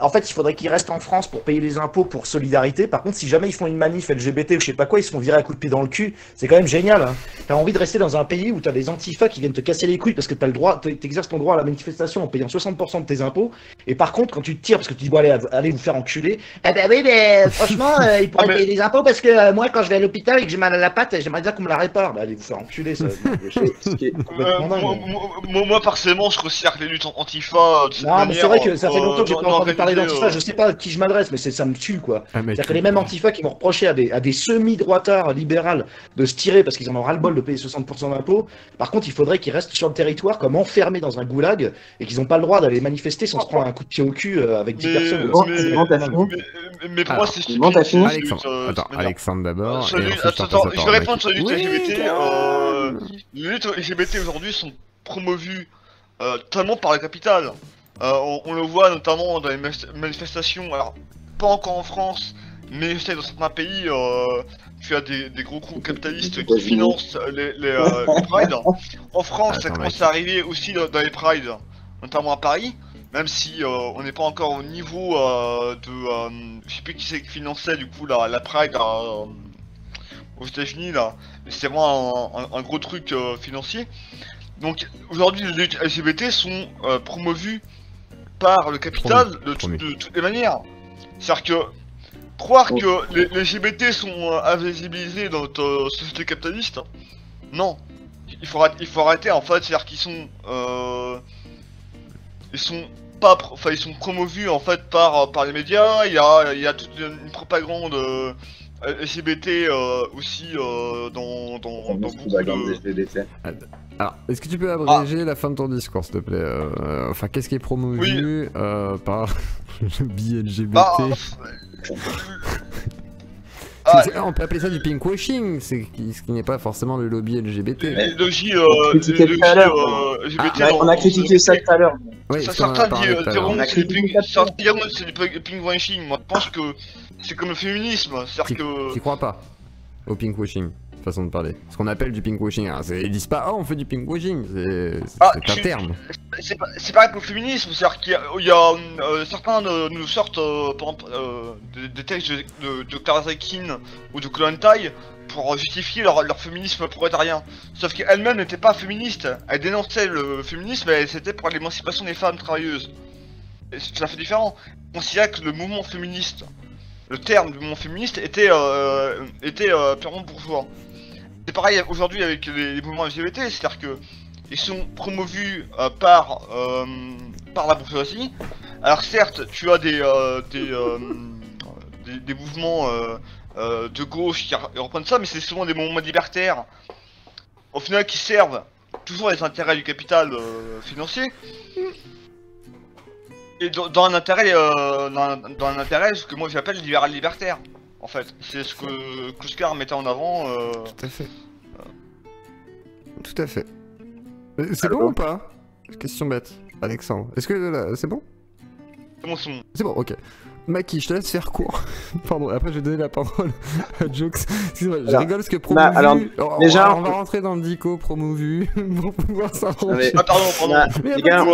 en fait il faudrait qu'ils restent en France pour payer les impôts pour solidarité. Par contre, si jamais ils font une manif LGBT ou je sais pas quoi, ils se font virer à coups de pied dans le cul. C'est quand même génial. Hein. T'as envie de rester dans un pays où t'as des antifas qui viennent te casser les couilles parce que t'as le droit, t'exerces ton droit à la manifestation en payant 60% de tes impôts. Et par contre, quand tu te tires parce que tu dis bon allez vous faire enculer, eh ben oui mais franchement ils pourraient payer les impôts parce que moi quand je vais à l'hôpital et que j'ai mal à la patte, j'aimerais bien qu'on me la répare. Bah allez vous faire enculer ça. Moi personnellement je considère que les luttes antifa. Non mais c'est vrai que ça fait longtemps que j'ai pas entendu parler d'antifa. Je sais pas à qui je m'adresse, mais ça me tue quoi. C'est-à-dire que les mêmes antifas qui vont reprocher à des semi-droitards libérales de se tirer parce qu'ils en ont ras-le-bol de payer 60% d'impôts. Par contre, il faudrait qu'ils restent sur le territoire comme enfermés dans un goulag et qu'ils n'ont pas le droit d'aller manifester sans se prendre un coup de pied au cul avec 10 personnes. Mais pour moi, c'est stupide. Alexandre d'abord. Attends, je vais répondre sur les luttes LGBT. Les luttes LGBT aujourd'hui sont promues totalement par la capitale. On le voit notamment dans les manifestations, alors pas encore en France, mais je sais dans certains pays, tu as des gros groupes capitalistes qui financent les prides. En France, ça commence à arriver aussi dans les prides, notamment à Paris, même si on n'est pas encore au niveau je sais plus qui c'est qui finançait du coup la pride aux États-Unis là, c'est vraiment un gros truc financier. Donc aujourd'hui les luttes LGBT sont promues par le capital de toutes les manières. C'est-à-dire que croire que les LGBT sont invisibilisés dans notre société capitaliste, non. Il faut arrêter en fait, c'est-à-dire qu'ils sont ils sont promovis en fait par les médias. Il y a toute une propagande LGBT aussi dans beaucoup de... Alors, est-ce que tu peux abréger la fin de ton discours, s'il te plaît? Enfin, qu'est-ce qui est promovu par le biais LGBT? On peut appeler ça du pinkwashing, ce qui n'est pas forcément le lobby LGBT. On a critiqué ça tout à l'heure. Certains diront que c'est du pinkwashing. Moi, je pense que c'est comme le féminisme. Tu crois pas au pinkwashing? Façon de parler. Ce qu'on appelle du pinkwashing. Ils disent pas on fait du pinkwashing, c'est un terme. C'est pareil pour le féminisme, c'est-à-dire qu'il y a certains nous sortent par exemple des textes de Dr. Zekin ou de Kollontai pour justifier leur féminisme prolétarien. Sauf qu'elle-même n'était pas féministe, elle dénonçait le féminisme et c'était pour l'émancipation des femmes travailleuses. C'est tout à fait différent. On considère que le mouvement féministe, le terme du mouvement féministe était purement bourgeois. C'est pareil aujourd'hui avec les mouvements LGBT, c'est-à-dire que ils sont promovis par la bourgeoisie. Alors certes, tu as des mouvements de gauche qui reprennent ça, mais c'est souvent des mouvements libertaires, au final qui servent toujours les intérêts du capital financier. Et dans un intérêt ce que moi j'appelle libéral libertaire. En fait, c'est ce que Kluskar mettait en avant. Tout à fait. Tout à fait. C'est bon ou pas? Question bête, Alexandre. Est-ce que c'est bon? C'est bon, c'est bon. C'est bon, ok. Maki, je te laisse faire court. Pardon, après je vais donner la parole à Jokes. Excuse-moi, je rigole parce que promovu... déjà, on va rentrer dans le dico promovu pour pouvoir s'arranger. Pardon. Les gars,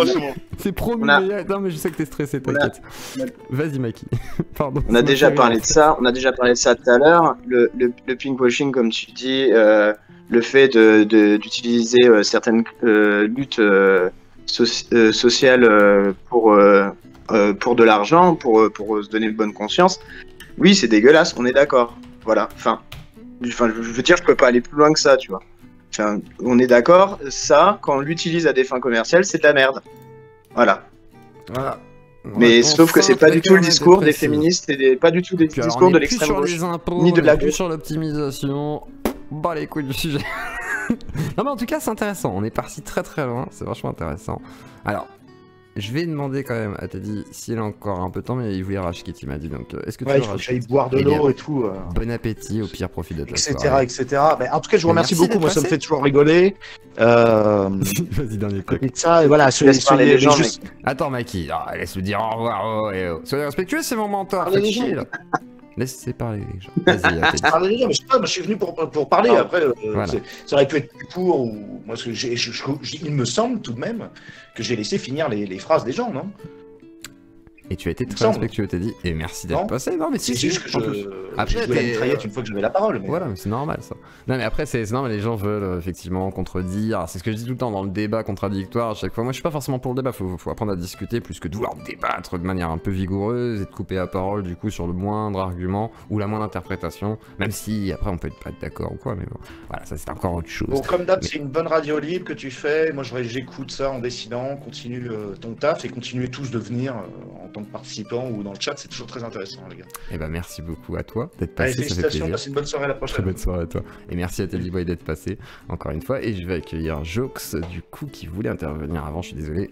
c'est promu, non mais je sais que t'es stressé, t'inquiète. Vas-y Maki, pardon. On a déjà parlé de ça, tout à l'heure. Le pinkwashing, comme tu dis, le fait d'utiliser certaines luttes sociales pour de l'argent, pour se donner de bonne conscience, oui, c'est dégueulasse, on est d'accord. Voilà, je veux dire, je peux pas aller plus loin que ça, tu vois. Enfin, on est d'accord, ça, quand on l'utilise à des fins commerciales, c'est de la merde. Voilà. Mais sauf que c'est pas du tout le discours des féministes et pas du tout des discours de l'extrême gauche, ni ni de la gauche. sur l'optimisation. bat les couilles du sujet. Non mais en tout cas c'est intéressant, on est parti très très loin, c'est vachement intéressant. Alors, je vais demander quand même à Teddy s'il a encore un peu de temps, mais il voulait rage Kitty m'a dit, donc est-ce que tu veux il faut que j'aille boire de l'eau et tout. Bon appétit, au pire profite de ta etc. soirée. etc. Mais en tout cas je vous remercie merci beaucoup, moi ça me passé. fait toujours rigoler. Vas-y, dernier truc. Et ça, et voilà, parler les gens, juste... Attends Maki, laisse-le dire au revoir, soyez respectueux, c'est mon mentor, Parlez faites les chier gens. là. Laissez parler les gens. Vas-y, Teddy. Parler des gens, mais je sais pas, moi je suis venu pour parler, après Voilà. ça aurait pu être plus court, ou moi parce que il me semble tout de même que j'ai laissé finir les phrases des gens, non? Et tu as été Il me très semble. respectueux, Teddy, et merci d'être Non. passé. Non mais si, C'est si, juste que en plus. Après, je jouais la t'es- mitraillette une fois que j'avais la parole. Mais... Voilà, mais c'est normal ça. Non mais après c'est normal, les gens veulent effectivement contredire. C'est ce que je dis tout le temps dans le débat contradictoire à chaque fois. Moi je suis pas forcément pour le débat, faut apprendre à discuter plus que de vouloir débattre de manière un peu vigoureuse et de couper la parole du coup sur le moindre argument ou la moindre interprétation. Même si après on peut pas être d'accord ou quoi, mais bon. Voilà, ça c'est encore autre chose. Bon, comme d'hab, Mais- c'est une bonne radio libre que tu fais. Moi, j'écoute ça en décidant. Continue ton taf et continuez tous de venir en tant que participant ou dans le chat. C'est toujours très intéressant, les gars. Et bah merci beaucoup à toi d'être Allez, passé, ça fait félicitations. plaisir. Passez une bonne soirée à la Très prochaine. bonne soirée à toi. Et merci à Teddy Boy d'être passé encore une fois. Et je vais accueillir Jox du coup qui voulait intervenir avant, je suis désolé.